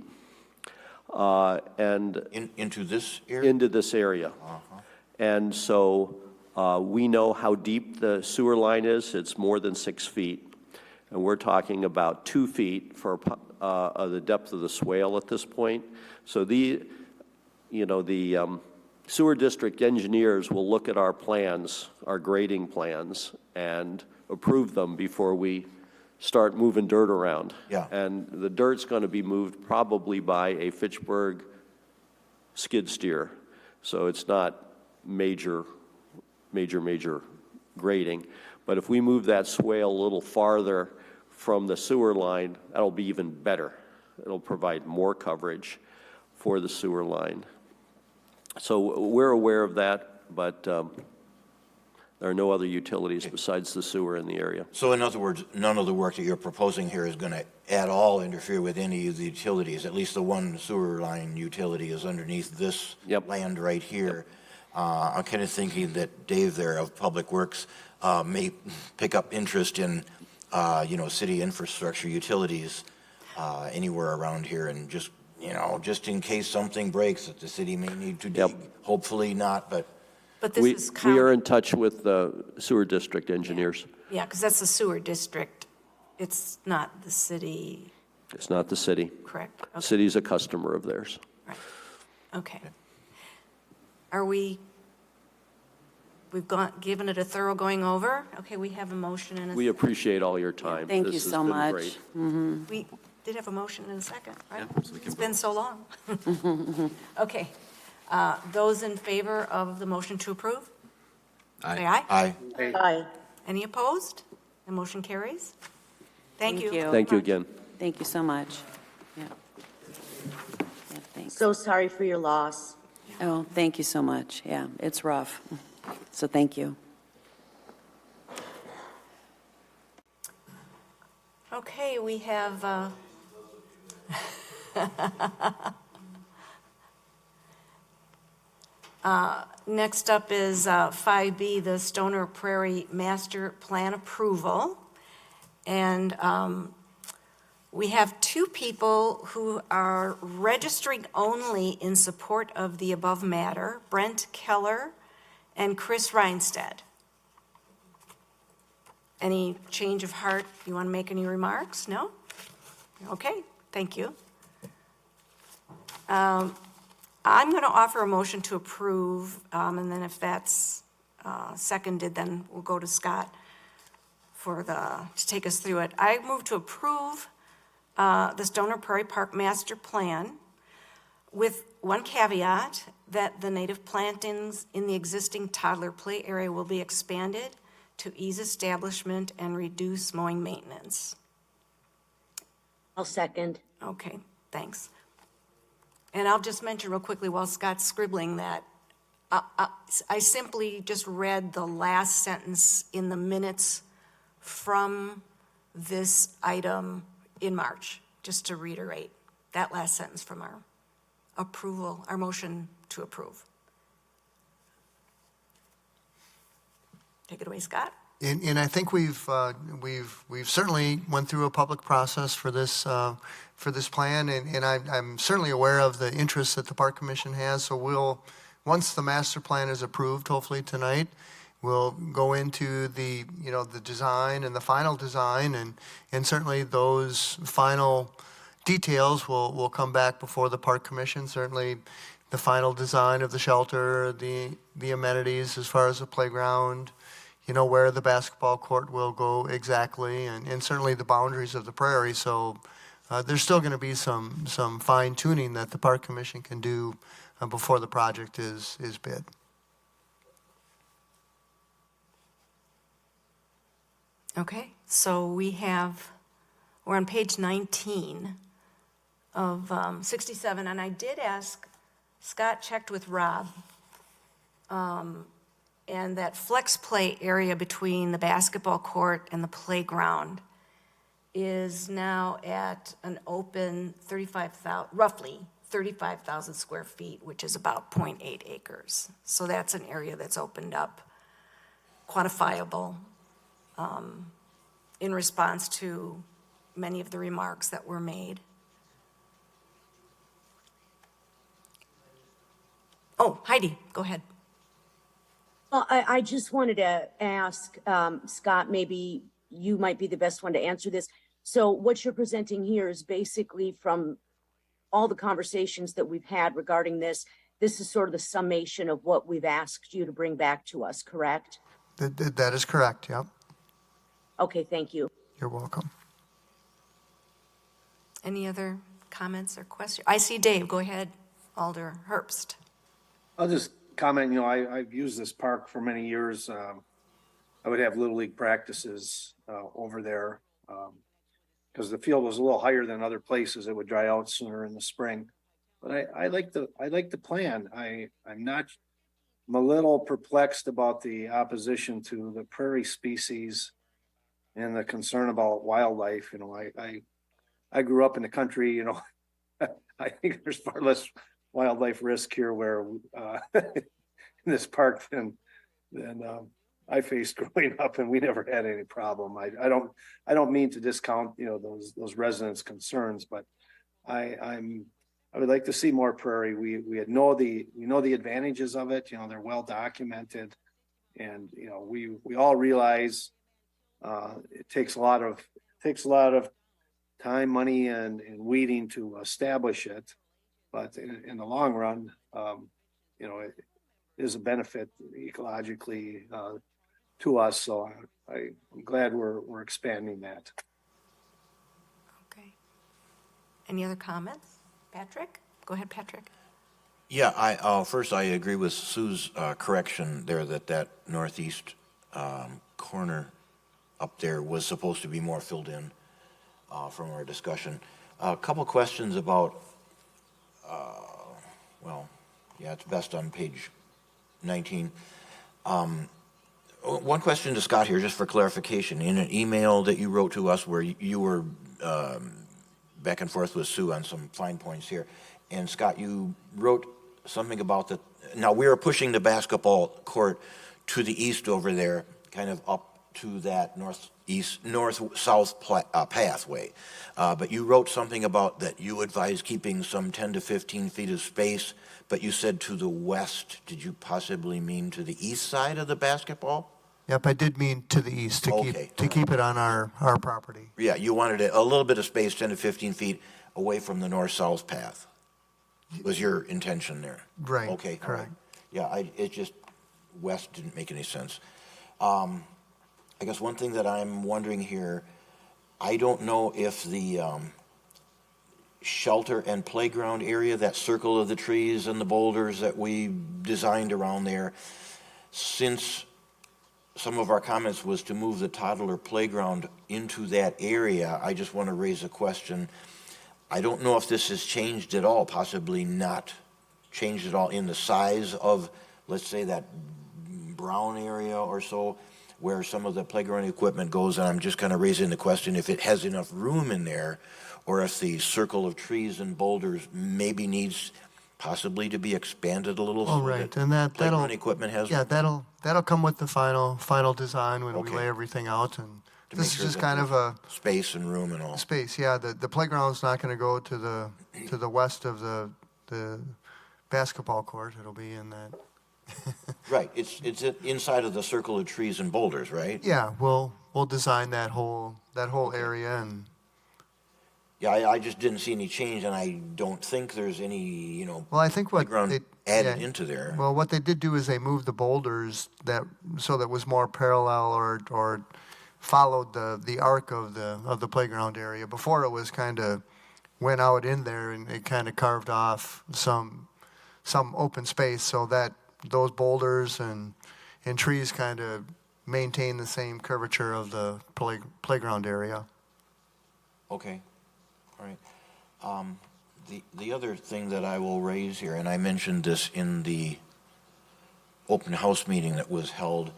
And into this area? Into this area. And so we know how deep the sewer line is. It's more than 6 feet. And we're talking about 2 feet for the depth of the swale at this point. So the sewer district engineers will look at our plans, our grading plans, and approve them before we start moving dirt around. Yeah. And the dirt's going to be moved probably by a Fitchburg skid steer. So it's not major grading. But if we move that swale a little farther from the sewer line, that'll be even better. It'll provide more coverage for the sewer line. So we're aware of that, but there are no other utilities besides the sewer in the area. So in other words, none of the work that you're proposing here is going to at all interfere with any of the utilities. At least the one sewer line utility is underneath this land right here. I'm kind of thinking that Dave there of Public Works may pick up interest in, city infrastructure utilities anywhere around here, and just in case something breaks that the city may need to dig. Hopefully not, but this is county. We are in touch with the sewer district engineers. Yeah, because that's the sewer district. It's not the city. It's not the city. Correct. Okay. City's a customer of theirs. Right. Okay. We've given it a thorough going over. Okay, we have a motion and a We appreciate all your time. Thank This you has so been much. great. We did have a motion and a second, right? Yeah, so we can It's been so long. Okay. Those in favor of the motion to approve? Aye. Say aye. I Aye. Any opposed? The motion carries. Thank you. Thank you again. Thank you so much. Yeah. Yeah, thanks. So sorry for your loss. Oh, thank you so much. Yeah, it's rough. So thank you. Okay, we have, next up is 5B, the Stoner Prairie Master Plan Approval. And we have two people who are registering only in support of the above matter, Brent Keller and Chris Reinstead. Any change of heart? You want to make any remarks? No? Okay, thank you. I'm going to offer a motion to approve, and then if that's seconded, then we'll go to Scott to take us through it. I move to approve the Stoner Prairie Park Master Plan with one caveat, that the native plantings in the existing toddler play area will be expanded to ease establishment and reduce mowing maintenance. I'll second. Okay, thanks. And I'll just mention real quickly while Scott's scribbling that I simply just read the last sentence in the minutes from this item in March, just to reiterate that last sentence from our approval, our motion to approve. Take it away, Scott. And I think we've certainly went through a public process for this plan, and I'm certainly aware of the interest that the Park Commission has. So once the master plan is approved, hopefully tonight, we'll go into the design and the final design, and certainly those final details will come back before the Park Commission. Certainly, the final design of the shelter, the amenities as far as the playground, where the basketball court will go exactly, and certainly the boundaries of the prairie. So there's still going to be some fine tuning that the Park Commission can do before the project is bid. Okay, so we're on page 19 of 67, and I did ask, Scott checked with Rob, and that flex play area between the basketball court and the playground is now at an open roughly 35,000 square feet, which is about 0.8 acres. So that's an area that's opened up, quantifiable, in response to many of the remarks that were made. Oh, Heidi, go ahead. Well, I just wanted to ask, Scott, maybe you might be the best one to answer this. So what you're presenting here is basically from all the conversations that we've had regarding this. This is sort of the summation of what we've asked you to bring back to us, correct? That is correct, yep. Okay, thank you. You're welcome. Any other comments or questions? I see Dave. Go ahead, Alder Herbst. I'll just comment, I've used this park for many years. I would have Little League practices over there because the field was a little higher than other places. It would dry out sooner in the spring. But I like the plan. I'm a little perplexed about the opposition to the prairie species and the concern about wildlife. I grew up in the country, I think there's far less wildlife risk here where in this park than I faced growing up, and we never had any problem. I don't mean to discount those residents' concerns, but I would like to see more prairie. We know the advantages of it. They're well documented, and we all realize it takes a lot of time, money, and weeding to establish it. But in the long run, it is a benefit ecologically to us. So I'm glad we're expanding that. Okay. Any other comments? Patrick? Go ahead, Patrick. Yeah, first I agree with Sue's correction there that northeast corner up there was supposed to be more filled in from our discussion. A couple questions about, it's best on page 19. One question to Scott here, just for clarification. In an email that you wrote to us where you were back and forth with Sue on some fine points here, and Scott, you wrote something about now we are pushing the basketball court to the east over there, kind of up to that north-south pathway. But you wrote something about that you advise keeping some 10 to 15 feet of space, but you said to the west. Did you possibly mean to the east side of the basketball? Yep, I did mean to the east, to keep it on our property. Yeah, you wanted a little bit of space, 10 to 15 feet away from the north-south path, was your intention there? Right, Okay, correct. All right. Yeah, it just, west didn't make any sense. I guess one thing that I'm wondering here, I don't know if the shelter and playground area, that circle of the trees and the boulders that we designed around there, since some of our comments was to move the toddler playground into that area. I just want to raise a question. I don't know if this has changed at all, possibly not changed at all in the size of, let's say, that brown area or so, where some of the playground equipment goes, and I'm just kind of raising the question if it has enough room in there, or if the circle of trees and boulders maybe needs possibly to be expanded a little. Oh, so right, that and that'll, playground equipment has. yeah, that'll come with the final design when we Okay. lay everything out, and To this make is sure just that kind of a space and room and all. space, yeah, the playground's not gonna go to the west of the basketball court, it'll be in that, Right, it's inside of the circle of trees and boulders, right? yeah, we'll design that whole area, and Yeah, I just didn't see any change, and I don't think there's any, well, I think what playground they added yeah, into there. well, what they did do is they moved the boulders so that it was more parallel or followed the arc of the playground area. Before it was kind of went out in there and it kind of carved off some open space so that those boulders and trees kind of maintain the same curvature of the playground area. Okay, all right. The other thing that I will raise here, and I mentioned this in the open house meeting that was held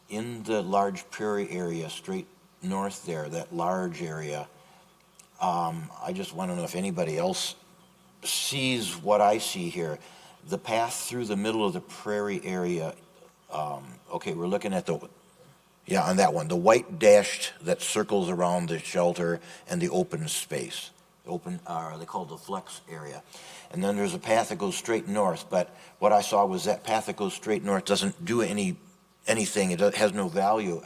in the large prairie area straight north there, that large area. I just want to know if anybody else sees what I see here. The path through the middle of the prairie area, okay, we're looking at on that one, the white dashed that circles around the shelter and the open space. They call it the flex area. And then there's a path that goes straight north, but what I saw was that path that goes straight north doesn't do anything. It has no value.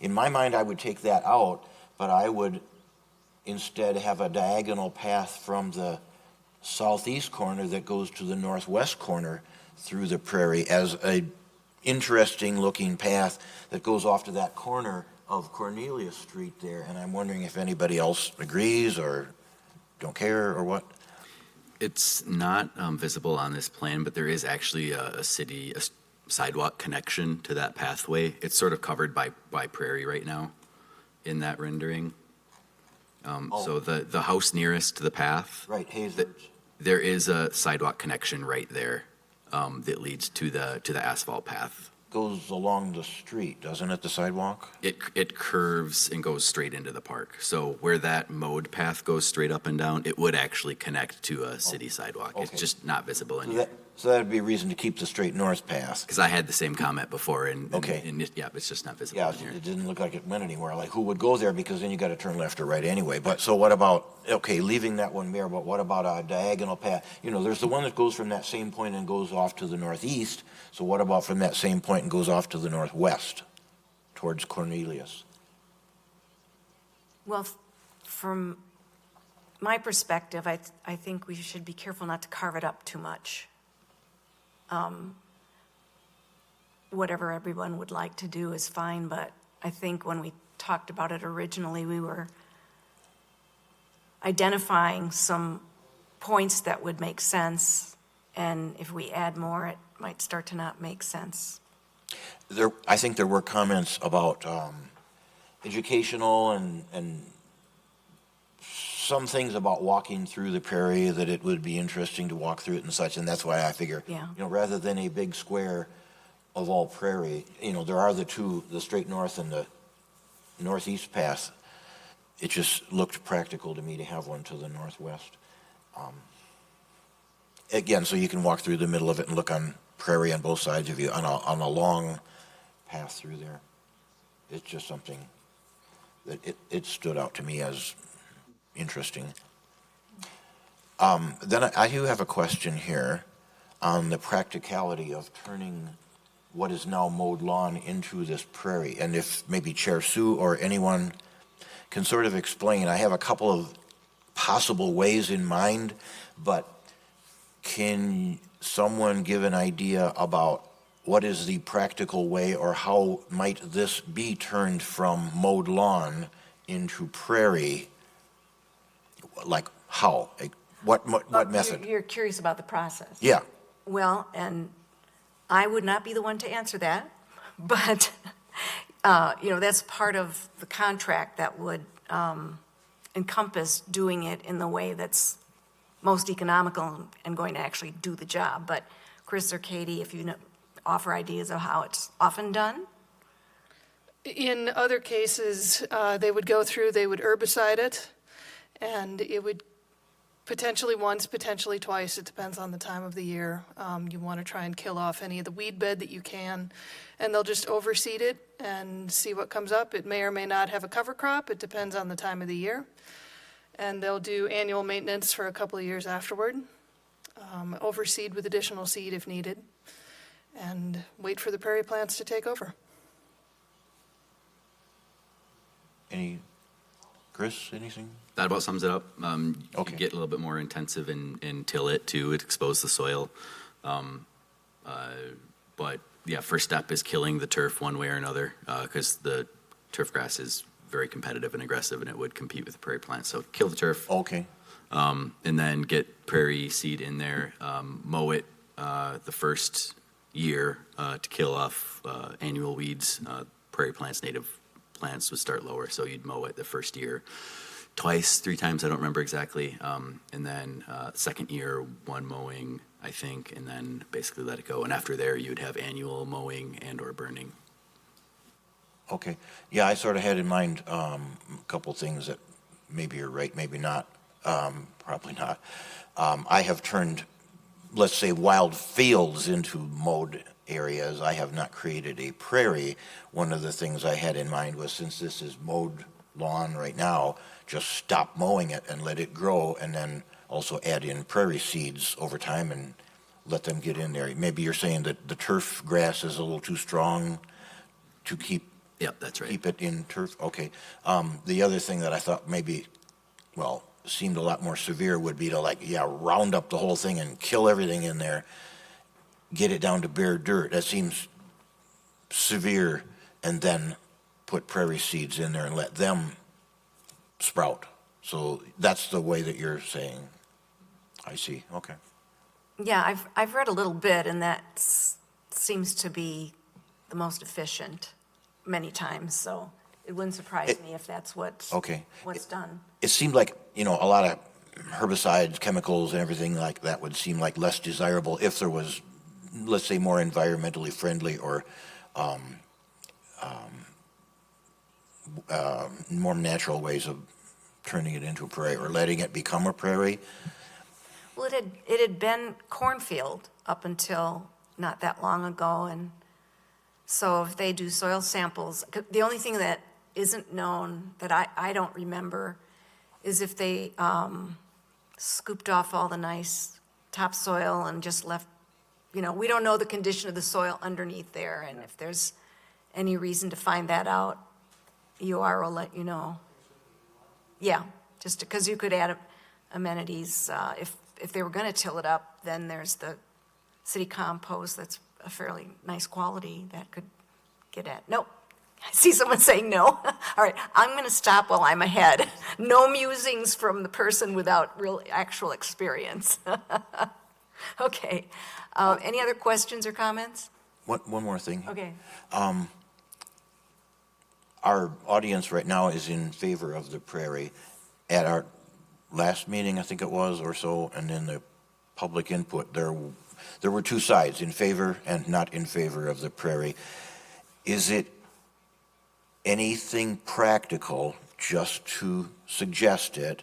In my mind, I would take that out, but I would instead have a diagonal path from the southeast corner that goes to the northwest corner through the prairie as a interesting looking path that goes off to that corner of Cornelia Street there. And I'm wondering if anybody else agrees or don't care or what. It's not visible on this plan, but there is actually a sidewalk connection to that pathway. It's sort of covered by prairie right now in that rendering. So the house nearest to the path. Right, Hazard's. There is a sidewalk connection right there that leads to the asphalt path. Goes along the street, doesn't it, the sidewalk? It curves and goes straight into the park. So where that mode path goes straight up and down, it would actually connect to a city sidewalk. okay. It's just not visible in here. So that'd be a reason to keep the straight north path. Because I had the same comment before, Okay. yeah, it's just not visible Yeah, in here. it didn't look like it went anywhere. Like, who would go there? Because then you got to turn left or right anyway. But so what about, okay, leaving that one there, but what about a diagonal path? There's the one that goes from that same point and goes off to the northeast. So what about from that same point and goes off to the northwest towards Cornelius? Well, from my perspective, I think we should be careful not to carve it up too much. Whatever everyone would like to do is fine, but I think when we talked about it originally, we were identifying some points that would make sense, and if we add more, it might start to not make sense. I think there were comments about educational and some things about walking through the prairie, that it would be interesting to walk through it and such, and that's why I figure, Yeah. Rather than a big square of all prairie, there are the two, the straight north and the northeast path. It just looked practical to me to have one to the northwest. Again, so you can walk through the middle of it and look on prairie on both sides of you on a long path through there. It's just something that it stood out to me as interesting. Then I do have a question here on the practicality of turning what is now mowed lawn into this prairie. And if maybe Chair Sue or anyone can sort of explain, I have a couple of possible ways in mind, but can someone give an idea about what is the practical way, or how might this be turned from mowed lawn into prairie? Like how? What method? You're curious about the process? Yeah. Well, and I would not be the one to answer that, but that's part of the contract that would encompass doing it in the way that's most economical and going to actually do the job. But Chris or Katie, if you offer ideas of how it's often done? In other cases, they would go through, they would herbicide it, and it would potentially once, potentially twice, it depends on the time of the year. You want to try and kill off any of the weed bed that you can, and they'll just overseed it and see what comes up. It may or may not have a cover crop, it depends on the time of the year. And they'll do annual maintenance for a couple of years afterward, overseed with additional seed if needed, and wait for the prairie plants to take over. Chris, anything? That about sums it up. You Okay. get a little bit more intensive and till it too. It exposes the soil. But yeah, first step is killing the turf one way or another, because the turf grass is very competitive and aggressive, and it would compete with the prairie plants. So kill the turf, Okay, and then get prairie seed in there. Mow it the first year to kill off annual weeds. Prairie plants, native plants would start lower, so you'd mow it the first year twice, 3 times, I don't remember exactly. And then second year, 1 mowing, I think, and then basically let it go. And after there, you'd have annual mowing and or burning. okay. Yeah, I sort of had in mind a couple things that maybe you're right, maybe not, probably not. I have turned, let's say, wild fields into mowed areas. I have not created a prairie. One of the things I had in mind was, since this is mowed lawn right now, just stop mowing it and let it grow, and then also add in prairie seeds over time and let them get in there. Maybe you're saying that the turf grass is a little too strong to keep Yep, that's right. keep it in turf? Okay. The other thing that I thought maybe, well, seemed a lot more severe would be to, like, round up the whole thing and kill everything in there, get it down to bare dirt. That seems severe, and then put prairie seeds in there and let them sprout. So that's the way that you're saying. I see, okay. Yeah, I've read a little bit, and that seems to be the most efficient many times, so it wouldn't surprise me if that's what's Okay. done. It seemed like, a lot of herbicides, chemicals, and everything like that would seem like less desirable if there was, let's say, more environmentally friendly or more natural ways of turning it into a prairie or letting it become a prairie. Well, it had been cornfield up until not that long ago, and so if they do soil samples, the only thing that isn't known that I don't remember is if they scooped off all the nice topsoil and just left, we don't know the condition of the soil underneath there, and if there's any reason to find that out, UR will let you know. Yeah, just because you could add amenities. If they were going to till it up, then there's the city compost that's a fairly nice quality that could get at. Nope. I see someone saying no. All right, I'm going to stop while I'm ahead. No musings from the person without real actual experience. Okay. Any other questions or comments? One more thing. Okay. Our audience right now is in favor of the prairie. At our last meeting, I think it was, or so, and in the public input, there were 2 sides, in favor and not in favor of the prairie. Is it anything practical, just to suggest it,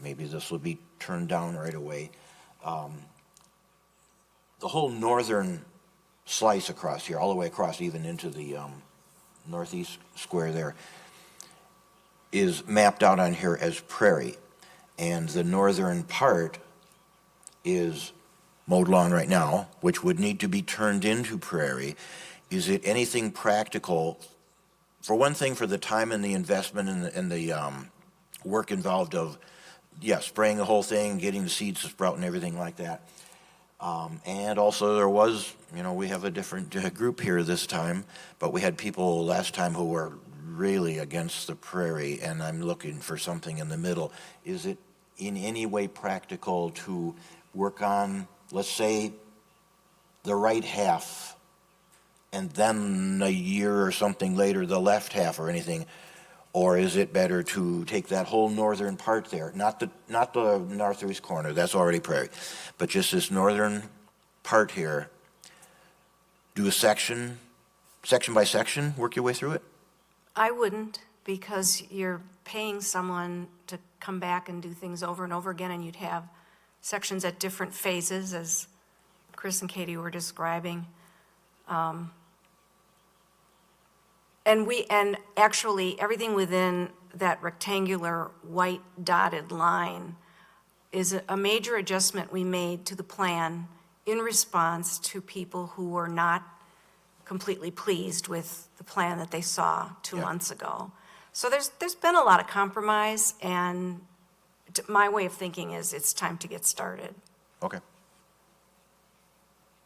maybe this will be turned down right away, the whole northern slice across here, all the way across even into the northeast square there, is mapped out on here as prairie, and the northern part is mowed lawn right now, which would need to be turned into prairie. Is it anything practical, for one thing, for the time and the investment and the work involved of, spraying the whole thing, getting the seeds to sprout and everything like that? And also there was, we have a different group here this time, but we had people last time who were really against the prairie, and I'm looking for something in the middle. Is it in any way practical to work on, let's say, the right half and then a year or something later, the left half or anything? Or is it better to take that whole northern part there, not the northeast corner, that's already prairie, but just this northern part here, do a section by section, work your way through it? I wouldn't, because you're paying someone to come back and do things over and over again, and you'd have sections at different phases, as Chris and Katie were describing. And actually, everything within that rectangular white dotted line is a major adjustment we made to the plan in response to people who were not completely pleased with the plan that they saw 2 months ago. So there's been a lot of compromise, and my way of thinking is it's time to get started. Okay.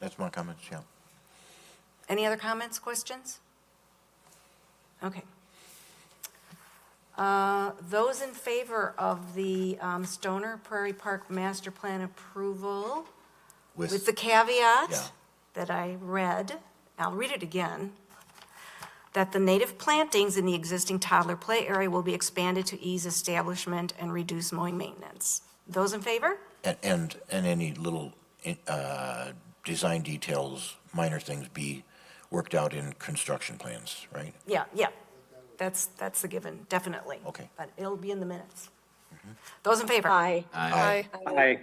That's my comments, yeah. Any other comments, questions? Okay. Those in favor of the Stoner Prairie Park Master Plan approval, with the caveat Yeah. that I read, I'll read it again, that the native plantings in the existing toddler play area will be expanded to ease establishment and reduce mowing maintenance. Those in favor? And any little design details, minor things be worked out in construction plans, right? Yeah. That's the given, definitely. Okay. But it'll be in the minutes. Those in favor? Aye. Aye. Aye.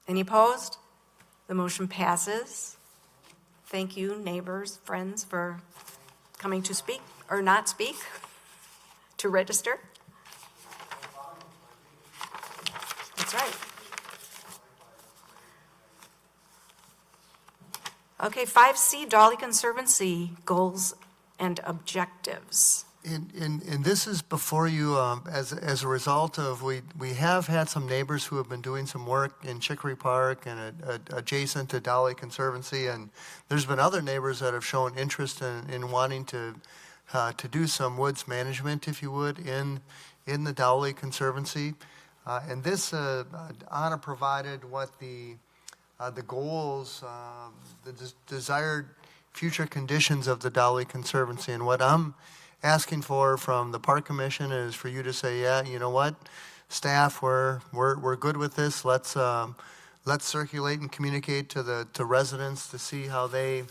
Any opposed? The motion passes. Thank you, neighbors, friends, for coming to speak, or not speak, to register. That's right. Okay, 5C, Dolly Conservancy, goals and objectives. And this is before you, as a result of, we have had some neighbors who have been doing some work in Chicory Park and adjacent to Dolly Conservancy, and there's been other neighbors that have shown interest in wanting to do some woods management, if you would, in the Dolly Conservancy. And this, Anna provided what the goals, the desired future conditions of the Dolly Conservancy, and what I'm asking for from the Park Commission is for you to say, yeah, you know what, staff, we're good with this. Let's circulate and communicate to residents to see how they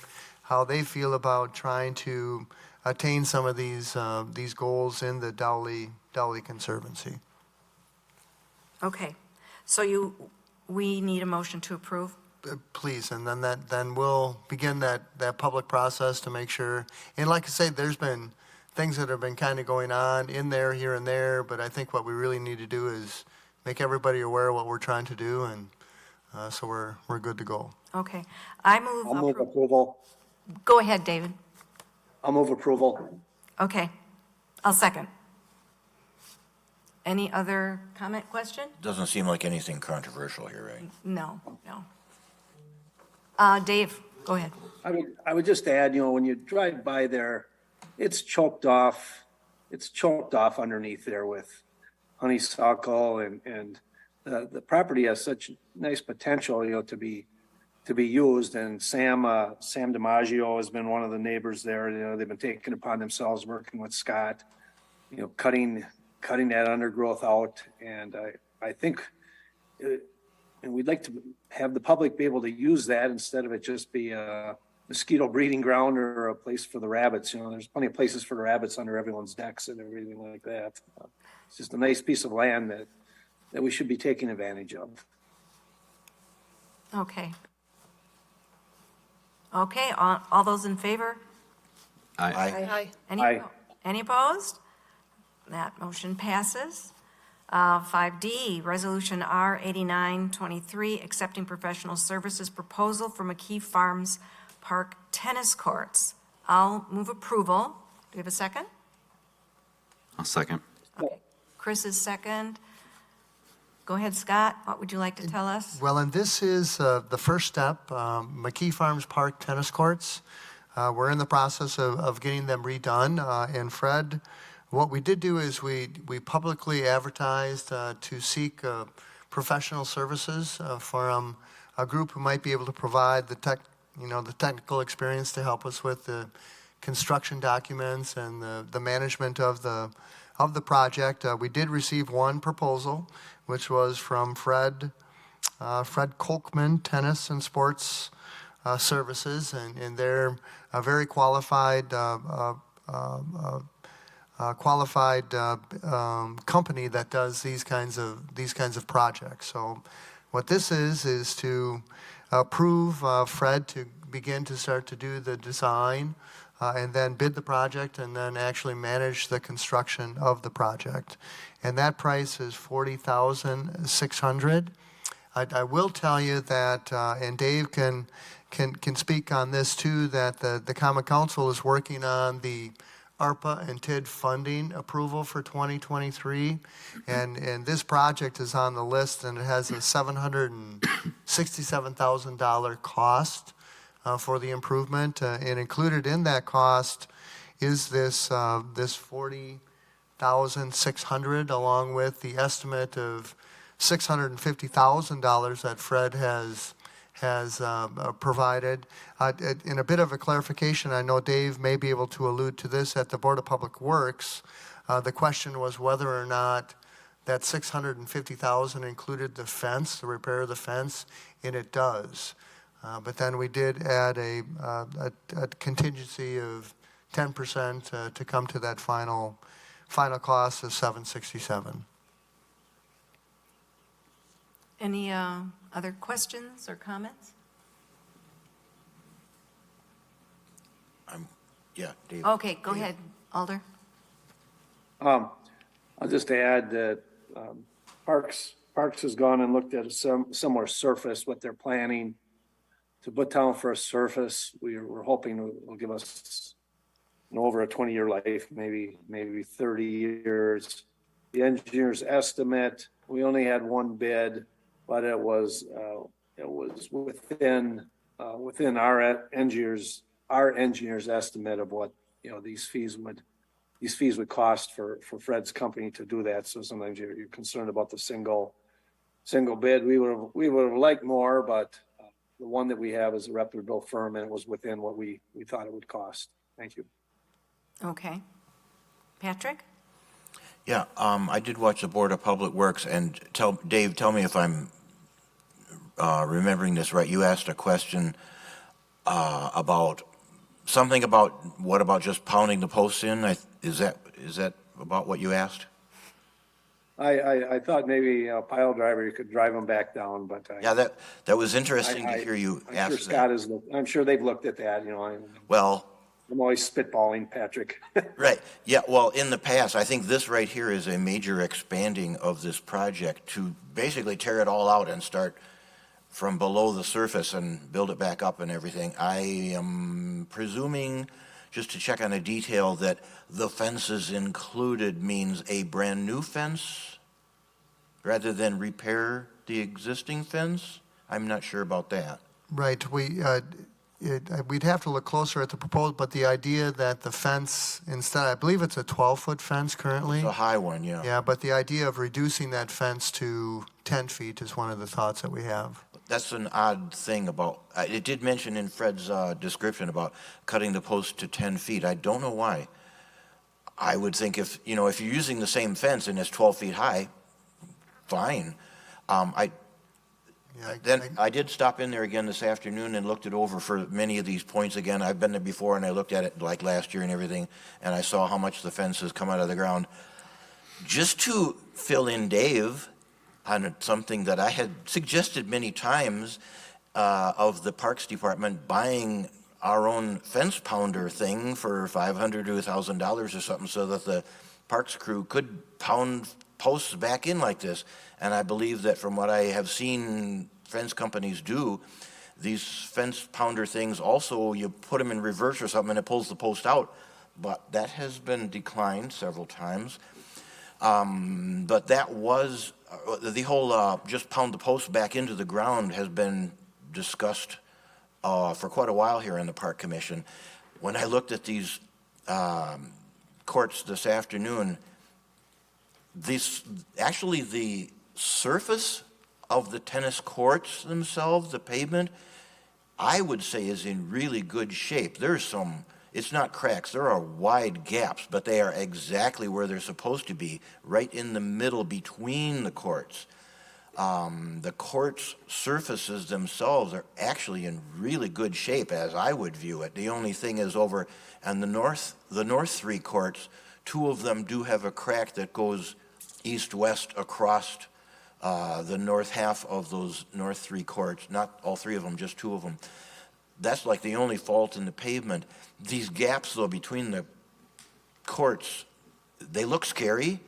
feel about trying to attain some of these goals in the Dolly Conservancy. Okay, so we need a motion to approve? Please, and then we'll begin that public process to make sure. And like I say, there's been things that have been kind of going on in there, here and there, but I think what we really need to do is make everybody aware of what we're trying to do, and so we're good to go. Okay, I'll move approval. Go ahead, David. I'll move approval. Okay, I'll second. Any other comment, question? Doesn't seem like anything controversial here, right? No. Dave, go ahead. I would just add, when you drive by there, it's choked off underneath there with honeysuckle, and the property has such nice potential, to be used. And Sam DiMaggio has been one of the neighbors there. They've been taking upon themselves working with Scott, cutting that undergrowth out. And I think, and we'd like to have the public be able to use that instead of it just be a mosquito breeding ground or a place for the rabbits. There's plenty of places for the rabbits under everyone's decks and everything like that. It's just a nice piece of land that we should be taking advantage of. Okay. Okay, all those in favor? Aye. Aye. Any opposed? That motion passes. 5D, Resolution R8923, accepting professional services proposal for McKee Farms Park Tennis Courts. I'll move approval. Do you have a second? I'll second. Okay. Chris is second. Go ahead, Scott. What would you like to tell us? Well, and this is the first step, McKee Farms Park Tennis Courts. We're in the process of getting them redone. And Fred, what we did do is we publicly advertised to seek professional services from a group who might be able to provide the the technical experience to help us with the construction documents and the management of the project. We did receive one proposal, which was from Fred Kolkman Tennis and Sports Services, and they're a very qualified company that does these kinds of projects. So what this is to approve Fred to begin to start to do the design and then bid the project and then actually manage the construction of the project. And that price is $40,600. I will tell you that, and Dave can speak on this too, that the Common Council is working on the ARPA and TID funding approval for 2023, and this project is on the list, and it has a $767,000 cost for the improvement, and included in that cost is this $40,600, along with the estimate of $650,000 that Fred has provided. In a bit of a clarification, I know Dave may be able to allude to this at the Board of Public Works. The question was whether or not that $650,000 included the fence, the repair of the fence, and it does. But then we did add a contingency of 10% to come to that final cost of $767,000. Any other questions or comments? Yeah, Dave. Okay, go ahead, Alder. I'll just add that Parks has gone and looked at a similar surface, what they're planning to put down for a surface. We're hoping it will give us over a 20-year life, maybe 30 years. The engineer's estimate, we only had one bid, but it was within our engineer's estimate of what these fees would cost for Fred's company to do that. So sometimes you're concerned about the single bid. We would have liked more, but the one that we have is a reputable firm, and it was within what we thought it would cost. Thank you. Okay. Patrick? Yeah, I did watch the Board of Public Works, and Dave, tell me if I'm remembering this right. You asked a question about what about just pounding the posts in? Is that about what you asked? I thought maybe a pile driver, you could drive them back down, but Yeah, that was interesting to hear you ask that. I'm sure they've looked at that. Well, I'm always spitballing, Patrick. right. Yeah. Well, in the past, I think this right here is a major expanding of this project to basically tear it all out and start from below the surface and build it back up and everything. I am presuming, just to check on a detail, that the fences included means a brand new fence rather than repair the existing fence. I'm not sure about that. Right. We'd have to look closer at the proposal, but the idea that the fence, instead, I believe it's a 12-foot fence currently. It's a high one, yeah. Yeah, but the idea of reducing that fence to 10 feet is one of the thoughts that we have. That's an odd thing about, it did mention in Fred's description about cutting the post to 10 feet. I don't know why. I would think if you're using the same fence and it's 12 feet high, fine. I did stop in there again this afternoon and looked it over for many of these points again. I've been there before, and I looked at it like last year and everything, and I saw how much the fence has come out of the ground. Just to fill in Dave on something that I had suggested many times of the Parks Department buying our own fence pounder thing for $500 to $1,000 or something, so that the Parks crew could pound posts back in like this. And I believe that from what I have seen fence companies do, these fence pounder things also, you put them in reverse or something and it pulls the post out. But that has been declined several times. But that was, the whole just pound the post back into the ground has been discussed for quite a while here in the Park Commission. When I looked at these courts this afternoon, actually the surface of the tennis courts themselves, the pavement, I would say is in really good shape. There's some, it's not cracks, there are wide gaps, but they are exactly where they're supposed to be, right in the middle between the courts. The courts surfaces themselves are actually in really good shape, as I would view it. The only thing is over on the north three courts, two of them do have a crack that goes east-west across the north half of those north three courts, not all three of them, just two of them. That's like the only fault in the pavement. These gaps, though, between the courts, they look scary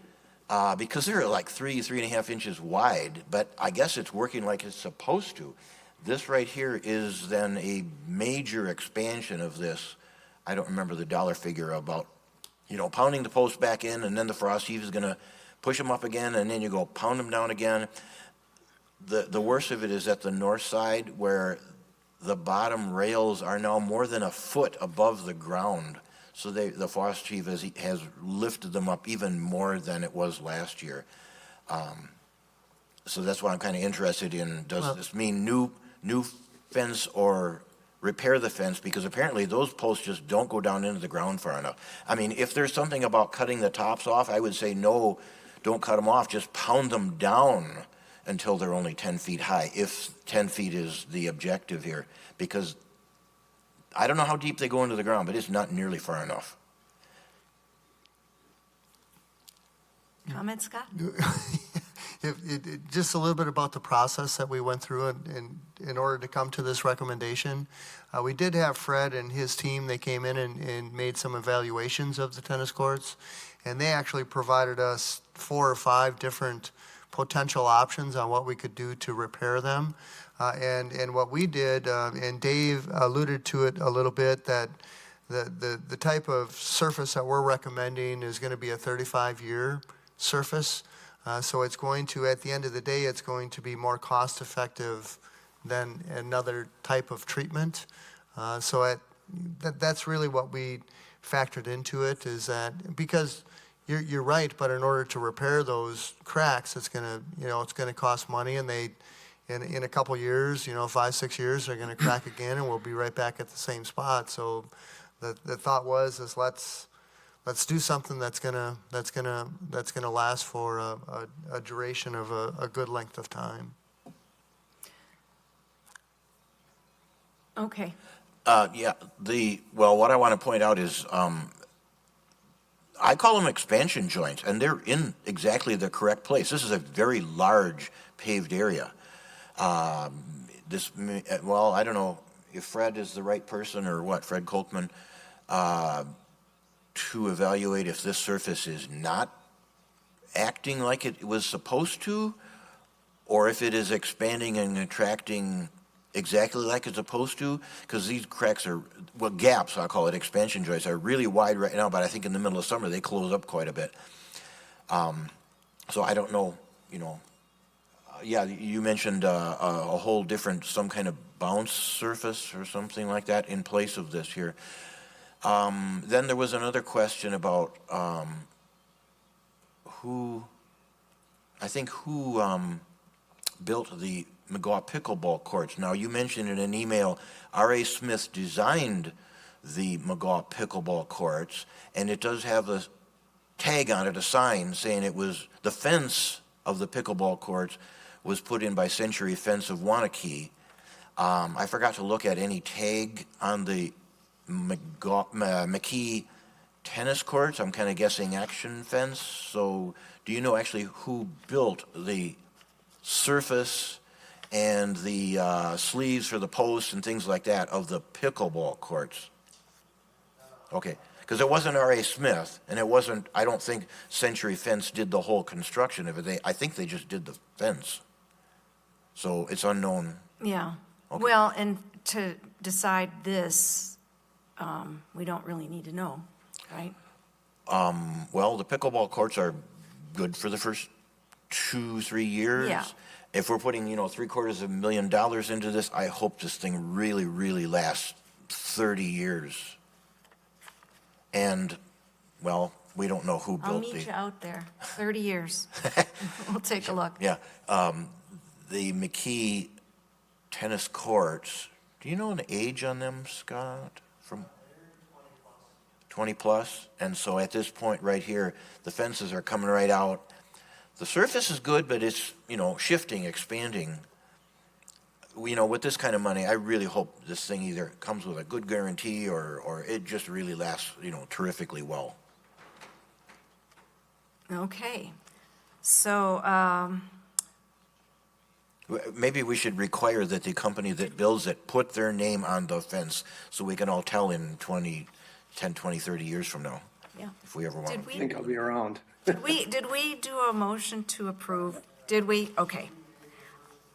because they're like 3.5 inches wide, but I guess it's working like it's supposed to. This right here is then a major expansion of this. I don't remember the dollar figure about, pounding the post back in, and then the frost heave is going to push them up again, and then you go pound them down again. The worst of it is at the north side where the bottom rails are now more than a foot above the ground. So the frost heave has lifted them up even more than it was last year. So that's why I'm kind of interested in, does this mean new fence or repair the fence? Because apparently those posts just don't go down into the ground far enough. I mean, if there's something about cutting the tops off, I would say no, don't cut them off, just pound them down until they're only 10 feet high, if 10 feet is the objective here. Because I don't know how deep they go into the ground, but it's not nearly far enough. Comment, Scott? Just a little bit about the process that we went through in order to come to this recommendation. We did have Fred and his team, they came in and made some evaluations of the tennis courts, and they actually provided us 4 or 5 different potential options on what we could do to repair them. And what we did, and Dave alluded to it a little bit, that the type of surface that we're recommending is going to be a 35-year surface. So it's going to, at the end of the day, it's going to be more cost-effective than another type of treatment. That's really what we factored into it, is that because you're right, but in order to repair those cracks, it's going to cost money, and in a couple years, 5-6 years, they're going to crack again, and we'll be right back at the same spot. So the thought was let's do something that's gonna last for a duration of a good length of time. Okay. What I want to point out is I call them expansion joints, and they're in exactly the correct place. This is a very large paved area. I don't know if Fred is the right person or what, Fred Kolkman, to evaluate if this surface is not acting like it was supposed to, or if it is expanding and contracting exactly like it's supposed to, because these cracks are, gaps, I'll call it, expansion joints, are really wide right now, but I think in the middle of summer they close up quite a bit. So I don't know, you mentioned a whole different, some kind of bounce surface or something like that in place of this here. Then there was another question about who built the McGaw pickleball courts. Now, you mentioned in an email, R.A. Smith designed the McGaw pickleball courts, and it does have a tag on it, a sign saying it was the fence of the pickleball courts was put in by Century Fence of Wanakee. I forgot to look at any tag on the McKee tennis courts. I'm kind of guessing Action Fence. So do you know actually who built the surface and the sleeves for the posts and things like that of the pickleball courts? Okay, because it wasn't R.A. Smith, and it wasn't, I don't think Century Fence did the whole construction of it. I think they just did the fence. So it's unknown. Yeah. Okay. Well, and to decide this, we don't really need to know, right? The pickleball courts are good for the first 2-3 years. Yeah. If we're putting, $750,000 into this, I hope this thing really, really lasts 30 years. And, we don't know who I'll built meet you out there, 30 years. We'll take a look. Yeah. The McKee tennis courts, Do you know an age on them, Scott? From 20 plus? And so at this point right here, the fences are coming right out. The surface is good, but it's, shifting, expanding. With this kind of money, I really hope this thing either comes with a good guarantee or it just really lasts, terrifically well. Okay. So, Maybe we should require that the company that builds it put their name on the fence so we can all tell in 10, 20, 30 years from now, yeah. if we ever want Did to. I we, think I'll be around. did we do a motion to approve? Did we? Okay.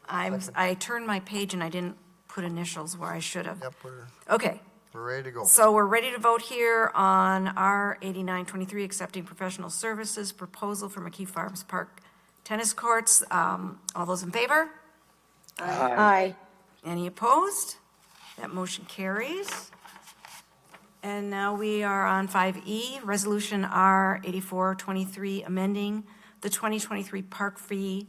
I turned my page and I didn't put initials where I should have. Yep, Okay. we're ready to go. So we're ready to vote here on R 8923, accepting professional services proposal for McKee Farms Park tennis courts. All those in favor? Aye. Any opposed? That motion carries. And now we are on 5E, Resolution R 8423, amending the 2023 park fee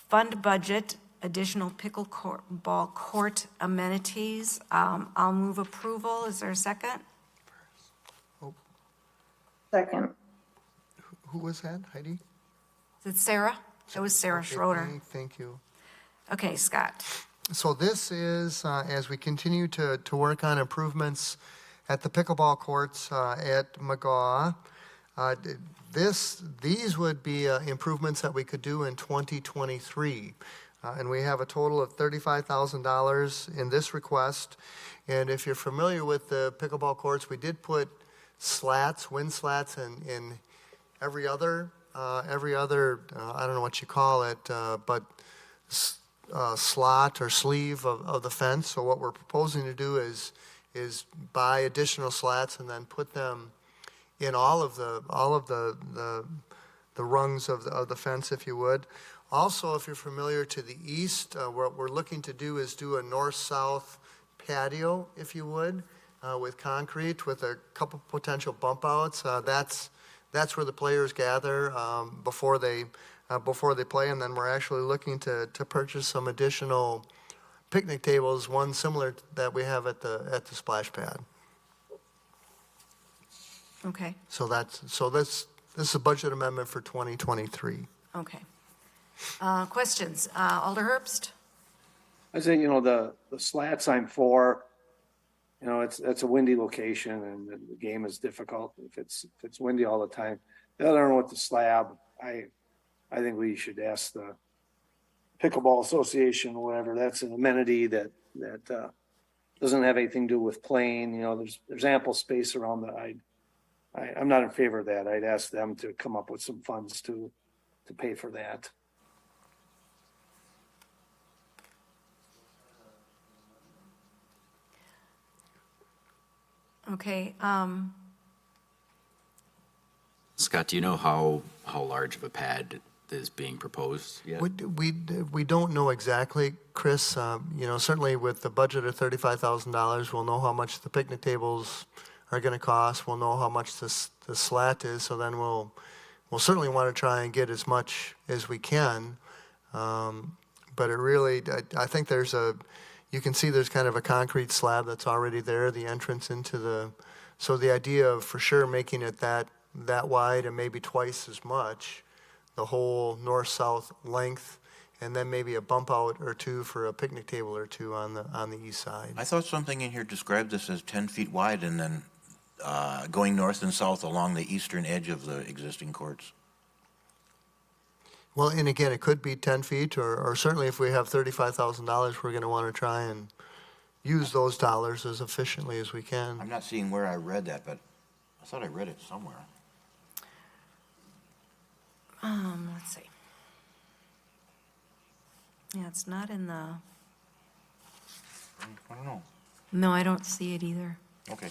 fund budget, additional pickleball court amenities. I'll move approval. Is there a second? Second. Who was that, Heidi? Is it Sarah? It was Sarah Okay, Schroeder. Thank you. Okay, Scott. So this is, as we continue to work on improvements at the pickleball courts at McGaw, these would be improvements that we could do in 2023. And we have a total of $35,000 in this request. And if you're familiar with the pickleball courts, we did put slats, wind slats in every other, I don't know what you call it, but slot or sleeve of the fence. So what we're proposing to do is buy additional slats and then put them in all of the rungs of the fence, if you would. Also, if you're familiar to the east, what we're looking to do is do a north-south patio, if you would, with concrete, with a couple potential bump outs. That's where the players gather before they play, and then we're actually looking to purchase some additional picnic tables, one similar that we have at the splash pad. Okay, So this is a budget amendment for 2023. okay. Questions? Alder Herbst? I say, the slats I'm for, it's a windy location and the game is difficult if it's windy all the time. The other one with the slab, I think we should ask the Pickleball Association or whatever. That's an amenity that doesn't have anything to do with playing. There's ample space around I'm not in favor of that. I'd ask them to come up with some funds to pay for that. Okay, Scott, do you know how large of a pad is being proposed yet? We don't know exactly, Chris. Certainly with the budget of $35,000, we'll know how much the picnic tables are going to cost. We'll know how much the slat is. So then we'll certainly want to try and get as much as we can. But it really, I think you can see there's kind of a concrete slab that's already there, the entrance into so the idea of for sure making it that wide and maybe twice as much, the whole north-south length, and then maybe a bump out or two for a picnic table or two on the east side. I thought something in here described this as 10 feet wide and then going north and south along the eastern edge of the existing courts. Well, and again, it could be 10 feet, or certainly if we have $35,000, we're going to want to try and use those dollars as efficiently as we can. I'm not seeing where I read that, but I thought I read it somewhere. let's see. Yeah, it's not in the, I don't know. no, I don't see it either. Okay.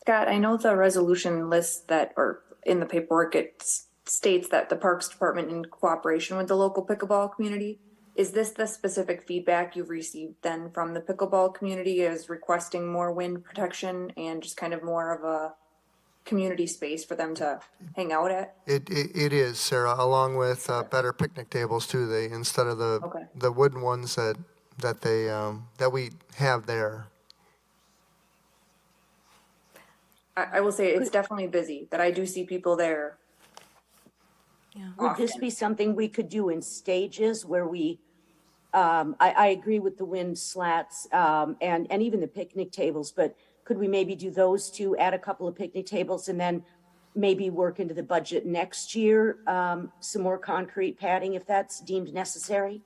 Scott, I know the resolution lists that, or in the paperwork, it states that the Parks Department in cooperation with the local pickleball community. Is this the specific feedback you've received then from the pickleball community as requesting more wind protection and just kind of more of a community space for them to hang out at? It is, Sarah, along with better picnic tables too. They, instead of Okay. the wooden ones that we have there. I will say it's definitely busy, that I do see people there. Would this Often. be something we could do in stages where we, I agree with the wind slats, and even the picnic tables, but could we maybe do those two, add a couple of picnic tables and then maybe work into the budget next year, some more concrete padding if that's deemed necessary?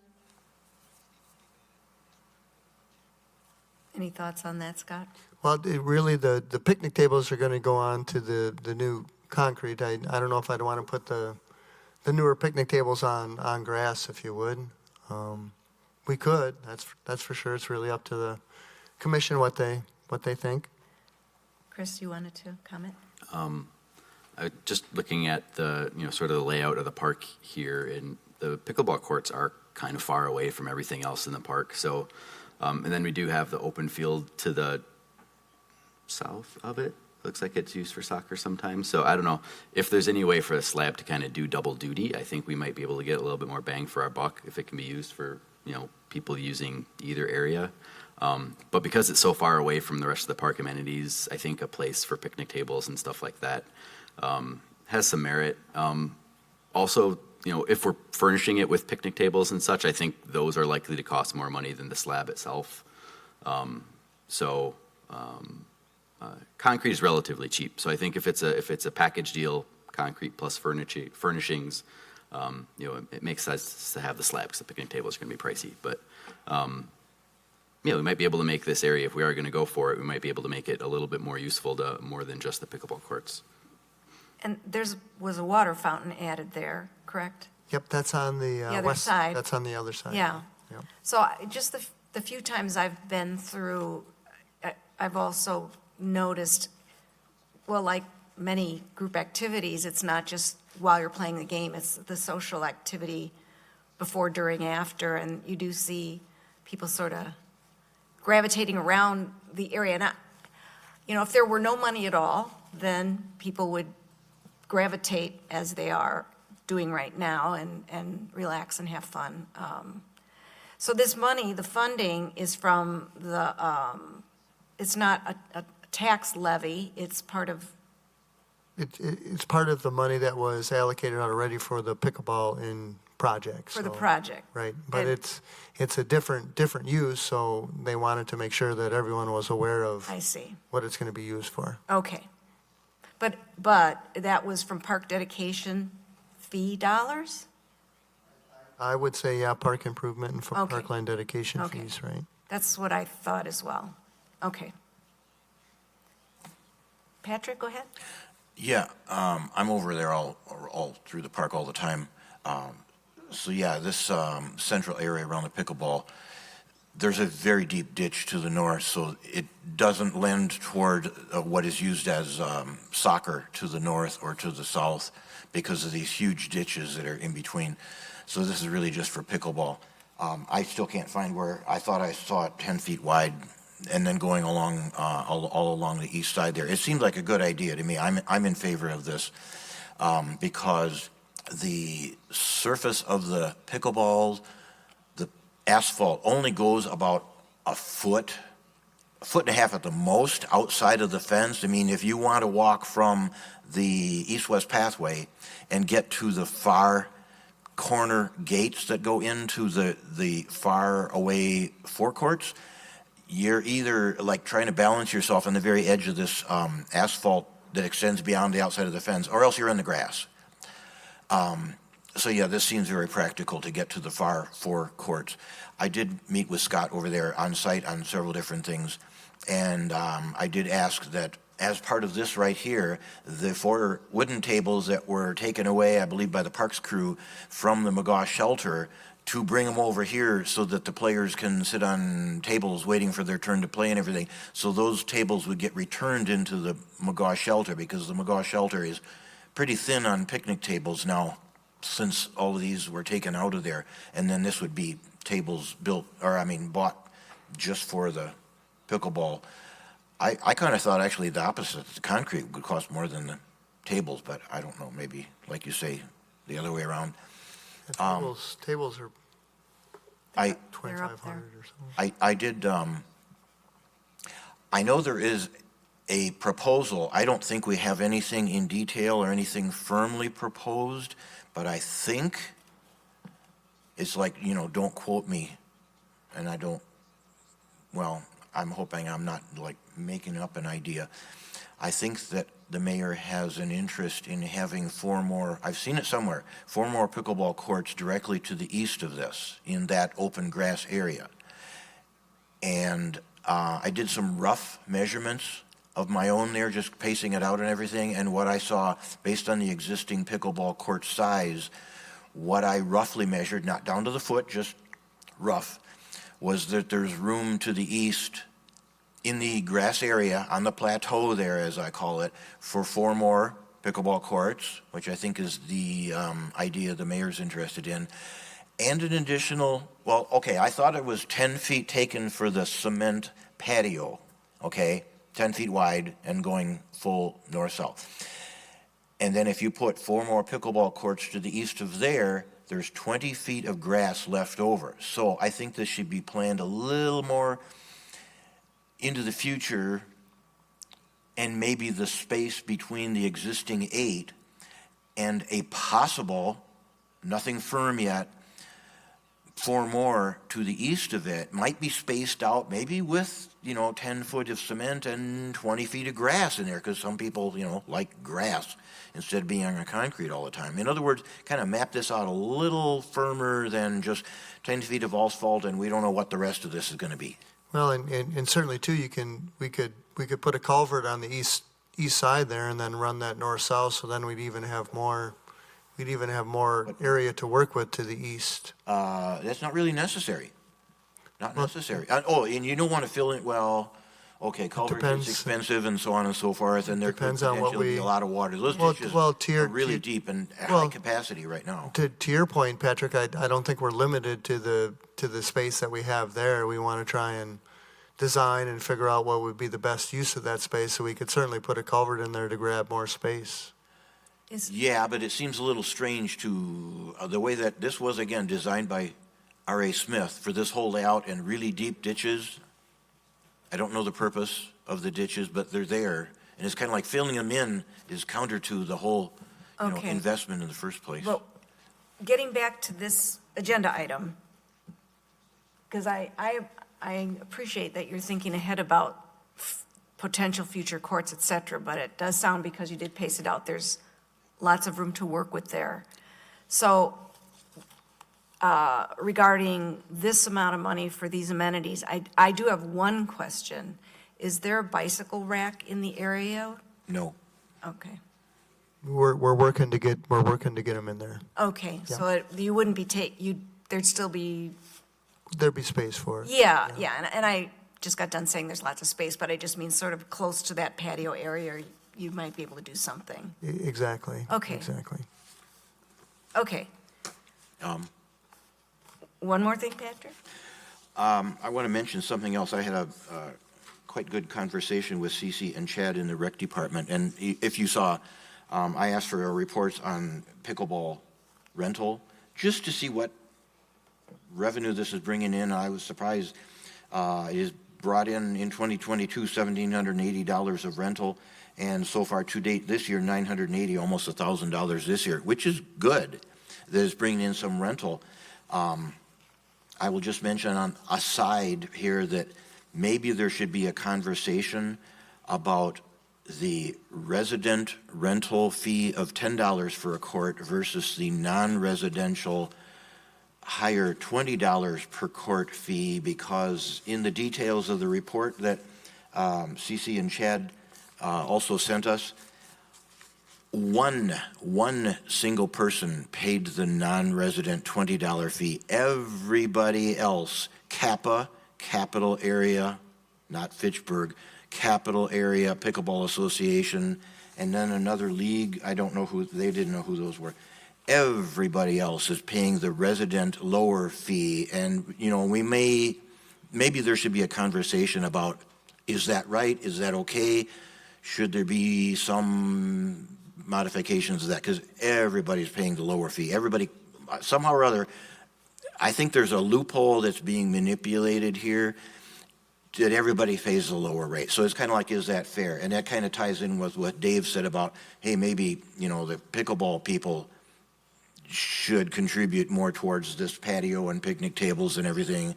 Any thoughts on that, Scott? Well, really, the picnic tables are going to go on to the new concrete. I don't know if I'd want to put the newer picnic tables on grass, if you would. We could, that's for sure. It's really up to the commission what they think. Chris, you wanted to comment? Just looking at the, sort of the layout of the park here, and the pickleball courts are kind of far away from everything else in the park. So, and then we do have the open field to the south of it. Looks like it's used for soccer sometimes. So I don't know if there's any way for a slab to kind of do double duty. I think we might be able to get a little bit more bang for our buck if it can be used for, people using either area. But because it's so far away from the rest of the park amenities, I think a place for picnic tables and stuff like that has some merit. Also, if we're furnishing it with picnic tables and such, I think those are likely to cost more money than the slab itself. Concrete is relatively cheap. So I think if it's a package deal, concrete plus furnishings, it makes sense to have the slab because the picnic tables are going to be pricey. But we might be able to make this area, if we are going to go for it, we might be able to make it a little bit more useful to more than just the pickleball courts. And was a water fountain added there, correct? Yep, that's on the other west side. That's on the other side. Yeah. Yep. So just the few times I've been through, I've also noticed, well, like many group activities, it's not just while you're playing the game, it's the social activity before, during, after, and you do see people sort of gravitating around the area. Not, if there were no money at all, then people would gravitate as they are doing right now and relax and have fun. So this money, the funding is from it's not a tax levy, it's part of. It's part of the money that was allocated already for the pickleball in project. For the so- project. Right, but And- it's a different use, so they wanted to make sure that everyone was aware of I see. what it's going to be used for. Okay. But that was from park dedication fee dollars? I would say, yeah, park improvement and Okay. parkland dedication Okay. fees, right? That's what I thought as well. Okay. Patrick, go ahead. Yeah, I'm over there all through the park all the time. So yeah, this central area around the pickleball, there's a very deep ditch to the north, so it doesn't lend toward what is used as soccer to the north or to the south because of these huge ditches that are in between. So this is really just for pickleball. I still can't find where, I thought I saw it 10 feet wide and then going along, all along the east side there. It seems like a good idea to me. I'm in favor of this because the surface of the pickleball, the asphalt only goes about a foot and a half at the most outside of the fence. I mean, if you want to walk from the east-west pathway and get to the far corner gates that go into the far away forecourts, you're either like trying to balance yourself on the very edge of this asphalt that extends beyond the outside of the fence, or else you're in the grass. So yeah, this seems very practical to get to the far forecourts. I did meet with Scott over there on site on several different things, and I did ask that as part of this right here, the 4 wooden tables that were taken away, I believe, by the parks crew from the McGaw shelter, to bring them over here so that the players can sit on tables waiting for their turn to play and everything. So those tables would get returned into the McGaw shelter because the McGaw shelter is pretty thin on picnic tables now since all of these were taken out of there. And then this would be tables bought just for the pickleball. I kind of thought actually the opposite, the concrete would cost more than the tables, but I don't know, maybe, like you say, the other way around. Tables are I, 2,500 or something. I did, I know there is a proposal. I don't think we have anything in detail or anything firmly proposed, but I think it's like, don't quote me, and I don't, well, I'm hoping I'm not like making up an idea. I think that the mayor has an interest in having 4 more, I've seen it somewhere, 4 more pickleball courts directly to the east of this, in that open grass area. And I did some rough measurements of my own there, just pacing it out and everything, and what I saw, based on the existing pickleball court size, what I roughly measured, not down to the foot, just rough, was that there's room to the east in the grass area, on the plateau there, as I call it, for 4 more pickleball courts, which I think is the idea the mayor's interested in, and an additional, well, okay, I thought it was 10 feet taken for the cement patio, okay, 10 feet wide and going full north-south. And then if you put 4 more pickleball courts to the east of there, there's 20 feet of grass left over. So I think this should be planned a little more into the future, and maybe the space between the existing 8 and a possible, nothing firm yet, 4 more to the east of it might be spaced out, maybe with 10 foot of cement and 20 feet of grass in there, because some people like grass instead of being on concrete all the time. In other words, kind of map this out a little firmer than just 10 feet of asphalt and we don't know what the rest of this is going to be. Well, and certainly too, we could put a culvert on the east side there and then run that north-south, so then we'd even have more area to work with to the east. That's not really necessary. Not necessary. And you don't want to fill in, well, okay, culvert is expensive and so on and so forth, and there could Depends on what potentially be a lot of water. Those ditches are really deep and high capacity right now. To your point, Patrick, I don't think we're limited to the space that we have there. We want to try and design and figure out what would be the best use of that space, so we could certainly put a culvert in there to grab more space. Yeah, but it seems a little strange to the way that this was, again, designed by R.A. Smith for this whole layout and really deep ditches. I don't know the purpose of the ditches, but they're there. And it's kind of like filling them in is counter to the whole investment in the first place. Well, getting back to this agenda item, because I appreciate that you're thinking ahead about potential future courts, et cetera, but it does sound, because you did pace it out, there's lots of room to work with there. So regarding this amount of money for these amenities, I do have one question. Is there a bicycle rack in the area? No. Okay. We're working to get them in there. Okay, Yeah. so you wouldn't be there'd still be. There'd be space for it. Yeah, and I just got done saying there's lots of space, but I just mean sort of close to that patio area, you might be able to do something. Exactly. Okay. Exactly. Okay. One more thing, Patrick? I want to mention something else. I had a quite good conversation with Cece and Chad in the rec department, and if you saw, I asked for reports on pickleball rental, just to see what revenue this is bringing in. I was surprised. It has brought in 2022, $1,780 of rental, and so far to date this year, $980, almost $1,000 this year, which is good. That is bringing in some rental. I will just mention on a side here that maybe there should be a conversation about the resident rental fee of $10 for a court versus the non-residential higher $20 per court fee, because in the details of the report that Cece and Chad also sent us, one single person paid the non-resident $20 fee. Everybody else, Kappa, Capital Area, not Fitchburg, Capital Area Pickleball Association, and then another league, I don't know who, they didn't know who those were. Everybody else is paying the resident lower fee, and maybe there should be a conversation about is that right? Is that okay? Should there be some modifications of that? Because everybody's paying the lower fee. Everybody, somehow or other, I think there's a loophole that's being manipulated here that everybody pays the lower rate. So it's kind of like, is that fair? And that kind of ties in with what Dave said about, hey, maybe, the pickleball people should contribute more towards this patio and picnic tables and everything.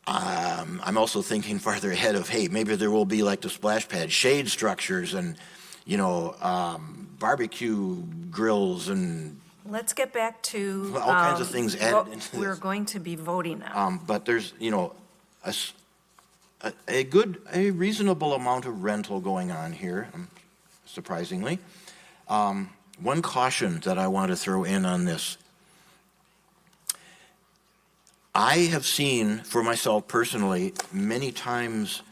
I'm also thinking farther ahead of, hey, maybe there will be like the splash pad, shade structures and, barbecue grills and Let's get back to. all kinds of things added what into we're this. going to be voting on. But there's, a reasonable amount of rental going on here, surprisingly. One caution that I want to throw in on this. I have seen for myself personally many times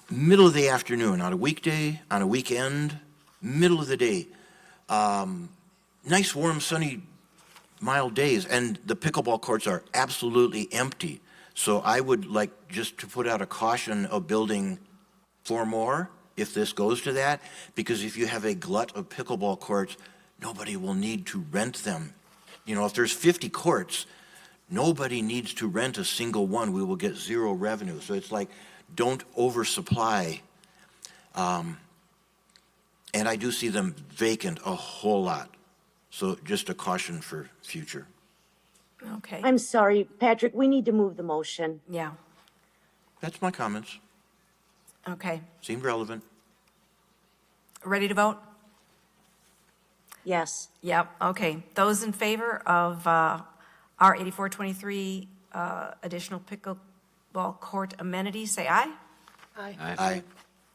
middle of the afternoon on a weekday, on a weekend, middle of the day, nice warm sunny mild days, and the pickleball courts are absolutely empty. So I would like just to put out a caution of building 4 more if this goes to that, because if you have a glut of pickleball courts, nobody will need to rent them. If there's 50 courts, nobody needs to rent a single one. We will get zero revenue. So it's like, don't oversupply. And I do see them vacant a whole lot. So just a caution for future. Okay, I'm sorry, Patrick, we need to move the motion. yeah, That's my comments. okay. Seemed relevant. Ready to vote? Yes. Yep, okay. Those in favor of R 8423 additional pickleball court amenities, say aye. Aye. Aye.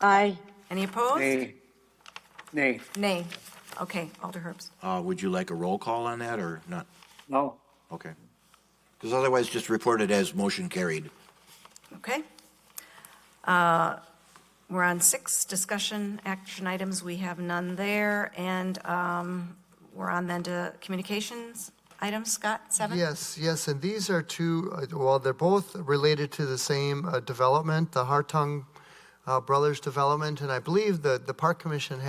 Aye. Any opposed? Nay. Nay. Nay. Okay, Alder Herbst. Would you like a roll call on that or not? No. Okay. Because otherwise just report it as motion carried. Okay. We're on 6, discussion action items. We have none there. And we're on then to communications items. Scott, 7? Yes, and these are two, they're both related to the same development, the Hartung Brothers development, and I believe the Park Commission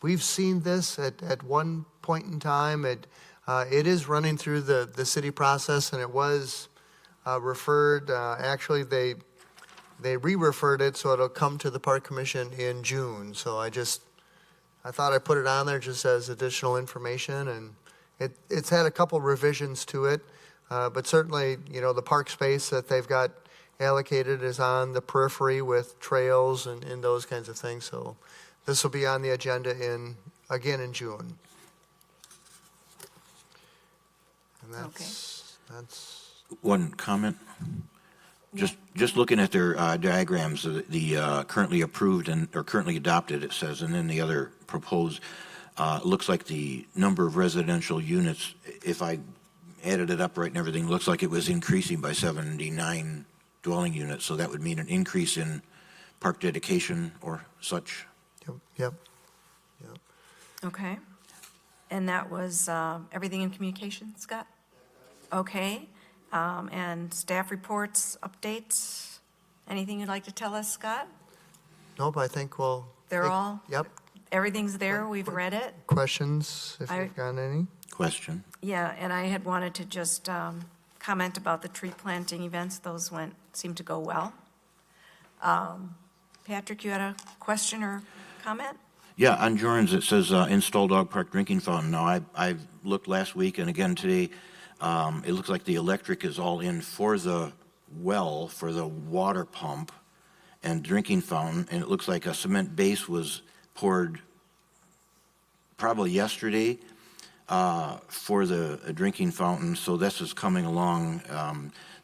we've seen this at one point in time. It is running through the city process, and it was referred, actually, they re-referred it, so it'll come to the Park Commission in June. So I thought I'd put it on there just as additional information, and it's had a couple revisions to it, but certainly, the park space that they've got allocated is on the periphery with trails and those kinds of things. So this will be on the agenda again in June. And that's One comment. Just looking at their diagrams, the currently approved or currently adopted, it says, and then the other proposed, looks like the number of residential units, if I added it up right and everything, looks like it was increasing by 79 dwelling units. So that would mean an increase in park dedication or such. Yep. Okay. And that was everything in communication, Scott? Okay. And staff reports, updates? Anything you'd like to tell us, Scott? Nope, I think we'll. They're all? Yep. Everything's there, we've read it? Questions, if I- you've got any? Question. Yeah, and I had wanted to just comment about the tree planting events. Those seemed to go well. Patrick, you had a question or comment? Yeah, on Jordan's, it says install dog park drinking fountain. Now, I looked last week and again today. It looks like the electric is all in for the well, for the water pump and drinking fountain. And it looks like a cement base was poured probably yesterday for the drinking fountain. So this is coming along.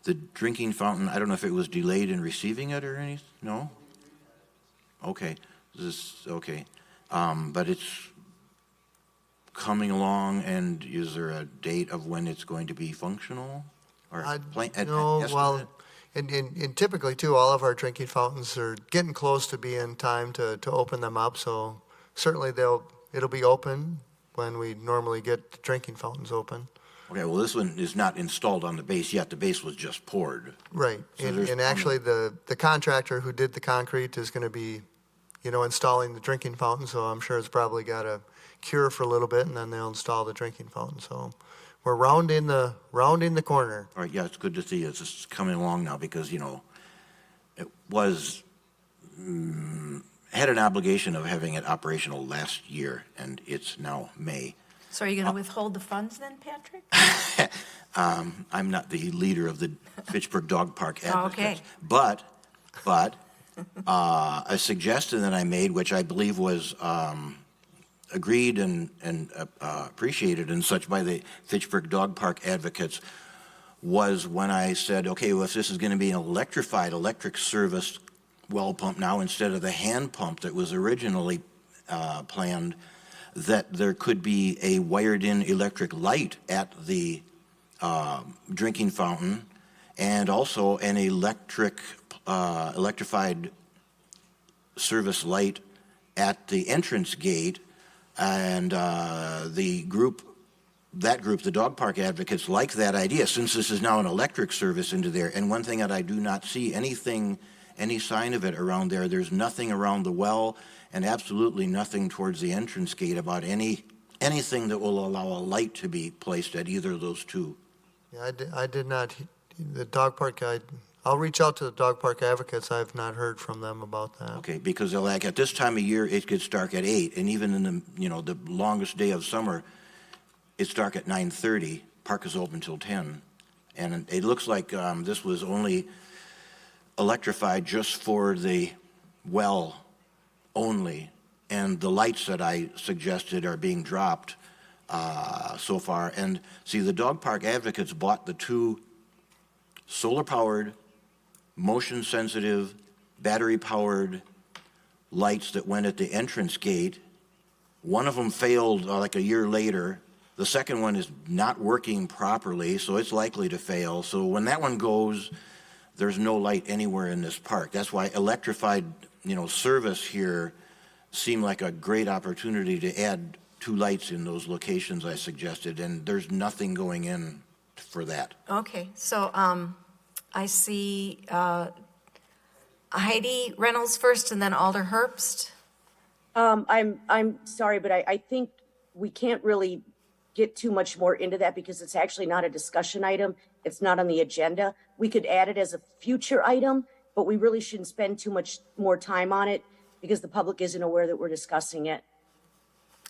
The drinking fountain, I don't know if it was delayed in receiving it or anything. No? Okay. Okay. But it's coming along, and is there a date of when it's going to be functional? Or No, well, and typically too, all of our drinking fountains are getting close to being time to open them up. So certainly it'll be open when we normally get the drinking fountains open. Okay, well, this one is not installed on the base yet. The base was just poured. Right. So And there's and actually, the contractor who did the concrete is going to be, installing the drinking fountain, so I'm sure it's probably got to cure for a little bit, and then they'll install the drinking fountain. So we're rounding the corner. All right, yeah, it's good to see it's just coming along now because, it was, had an obligation of having it operational last year, and it's now May. So are you going to withhold the funds then, Patrick? I'm not the leader of the Fitchburg Dog Park Advocates. Okay. But, a suggestion that I made, which I believe was agreed and appreciated and such by the Fitchburg Dog Park Advocates, was when I said, okay, well, if this is going to be an electric service well pump now instead of the hand pump that was originally planned, that there could be a wired-in electric light at the drinking fountain and also an electrified service light at the entrance gate. And the group, the Dog Park Advocates, like that idea, since this is now an electric service into there. And one thing that I do not see any sign of it around there, there's nothing around the well and absolutely nothing towards the entrance gate about anything that will allow a light to be placed at either of those two. Yeah, I did not, the dog park guy, I'll reach out to the dog park advocates. I've not heard from them about that. Okay, because like at this time of year, it gets dark at 8, and even in the, the longest day of summer, it's dark at 9:30. Park is open till 10. And it looks like this was only electrified just for the well only. And the lights that I suggested are being dropped so far. And see, the Dog Park Advocates bought the two solar-powered, motion-sensitive, battery-powered lights that went at the entrance gate. One of them failed like a year later. The second one is not working properly, so it's likely to fail. So when that one goes, there's no light anywhere in this park. That's why electrified, service here seemed like a great opportunity to add two lights in those locations I suggested, and there's nothing going in for that. Okay, so I see Heidi Reynolds first and then Alder Herbst. I'm sorry, but I think we can't really get too much more into that because it's actually not a discussion item. It's not on the agenda. We could add it as a future item, but we really shouldn't spend too much more time on it because the public isn't aware that we're discussing it.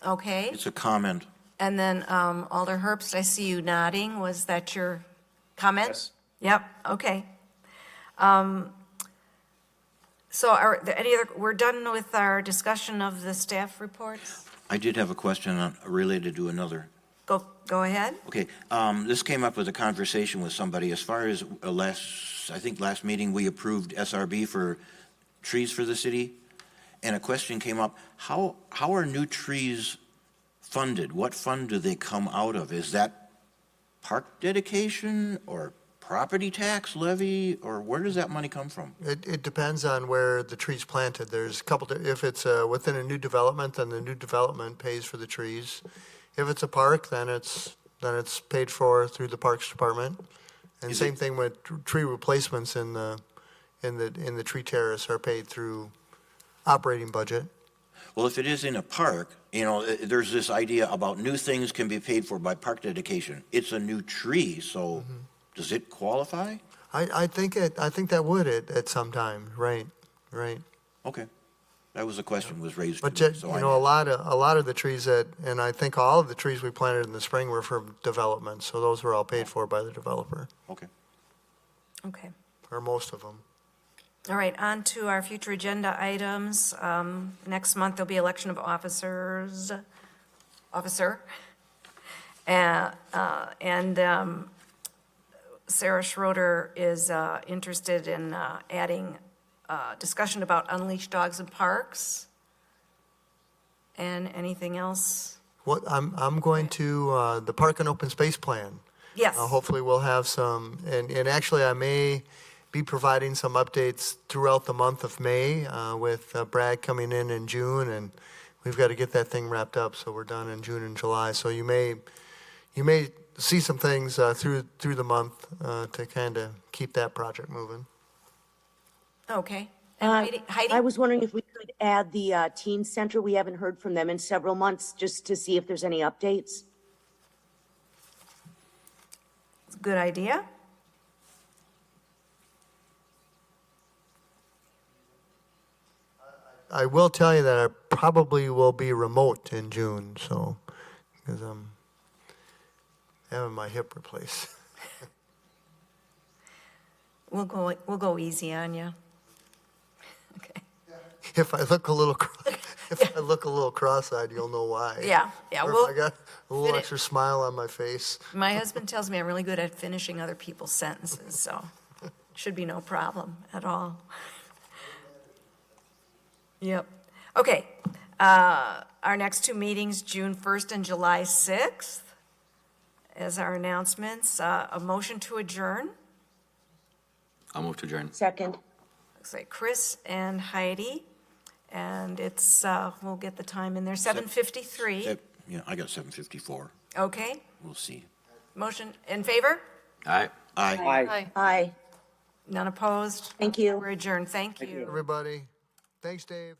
Okay, It's a comment. and then Alder Herbst, I see you nodding. Was that your comment? Yes. Yep, okay. So are there any other, we're done with our discussion of the staff reports? I did have a question related to another. Go ahead. Okay, this came up with a conversation with somebody. As far as last meeting, we approved SRB for trees for the city. And a question came up, how are new trees funded? What fund do they come out of? Is that park dedication or property tax levy, or where does that money come from? It depends on where the tree's planted. There's a couple, if it's within a new development, then the new development pays for the trees. If it's a park, then it's paid for through the Parks Department. And same thing with tree replacements in the tree terrace are paid through operating budget. Well, if it is in a park, there's this idea about new things can be paid for by park dedication. It's a new tree, so does it qualify? I think that would at some time, right. Okay. That was a question was raised. But to me, so a lot of the trees and I think all of the trees we planted in the spring were from development, so those were all paid for by the developer, Okay. Okay. or most of them. All right, on to our future agenda items. Next month, there'll be election of officer. And Sarah Schroeder is interested in adding discussion about unleashed dogs in parks. And anything else? What I'm going to the Park and Open Space Plan. Yes. Hopefully we'll have some, and actually I may be providing some updates throughout the month of May with Brad coming in June, and we've got to get that thing wrapped up so we're done in June and July. So you may see some things through the month to kind of keep that project moving. Okay. And Heidi? I was wondering if we could add the teen center. We haven't heard from them in several months, just to see if there's any updates. It's a good idea. I will tell you that I probably will be remote in June, so, because I'm having my hip replaced. We'll go easy on you. Okay. If I look a little, if I look a little cross-eyed, you'll know why. Yeah, Or we'll, if I got a little fit it- extra smile on my face. my husband tells me I'm really good at finishing other people's sentences, so should be no problem at all. Yep. Okay. Our next two meetings, June 1st and July 6th, as our announcements. A motion to adjourn. I'll move to adjourn. Second. Looks like Chris and Heidi, and it's, we'll get the time in there, 7:53. Yeah, I got 7:54. Okay. We'll see. Motion in favor? All right. Aye. Aye. Aye. None opposed? Thank you. We're adjourned. Thank you. Everybody, thanks, Dave.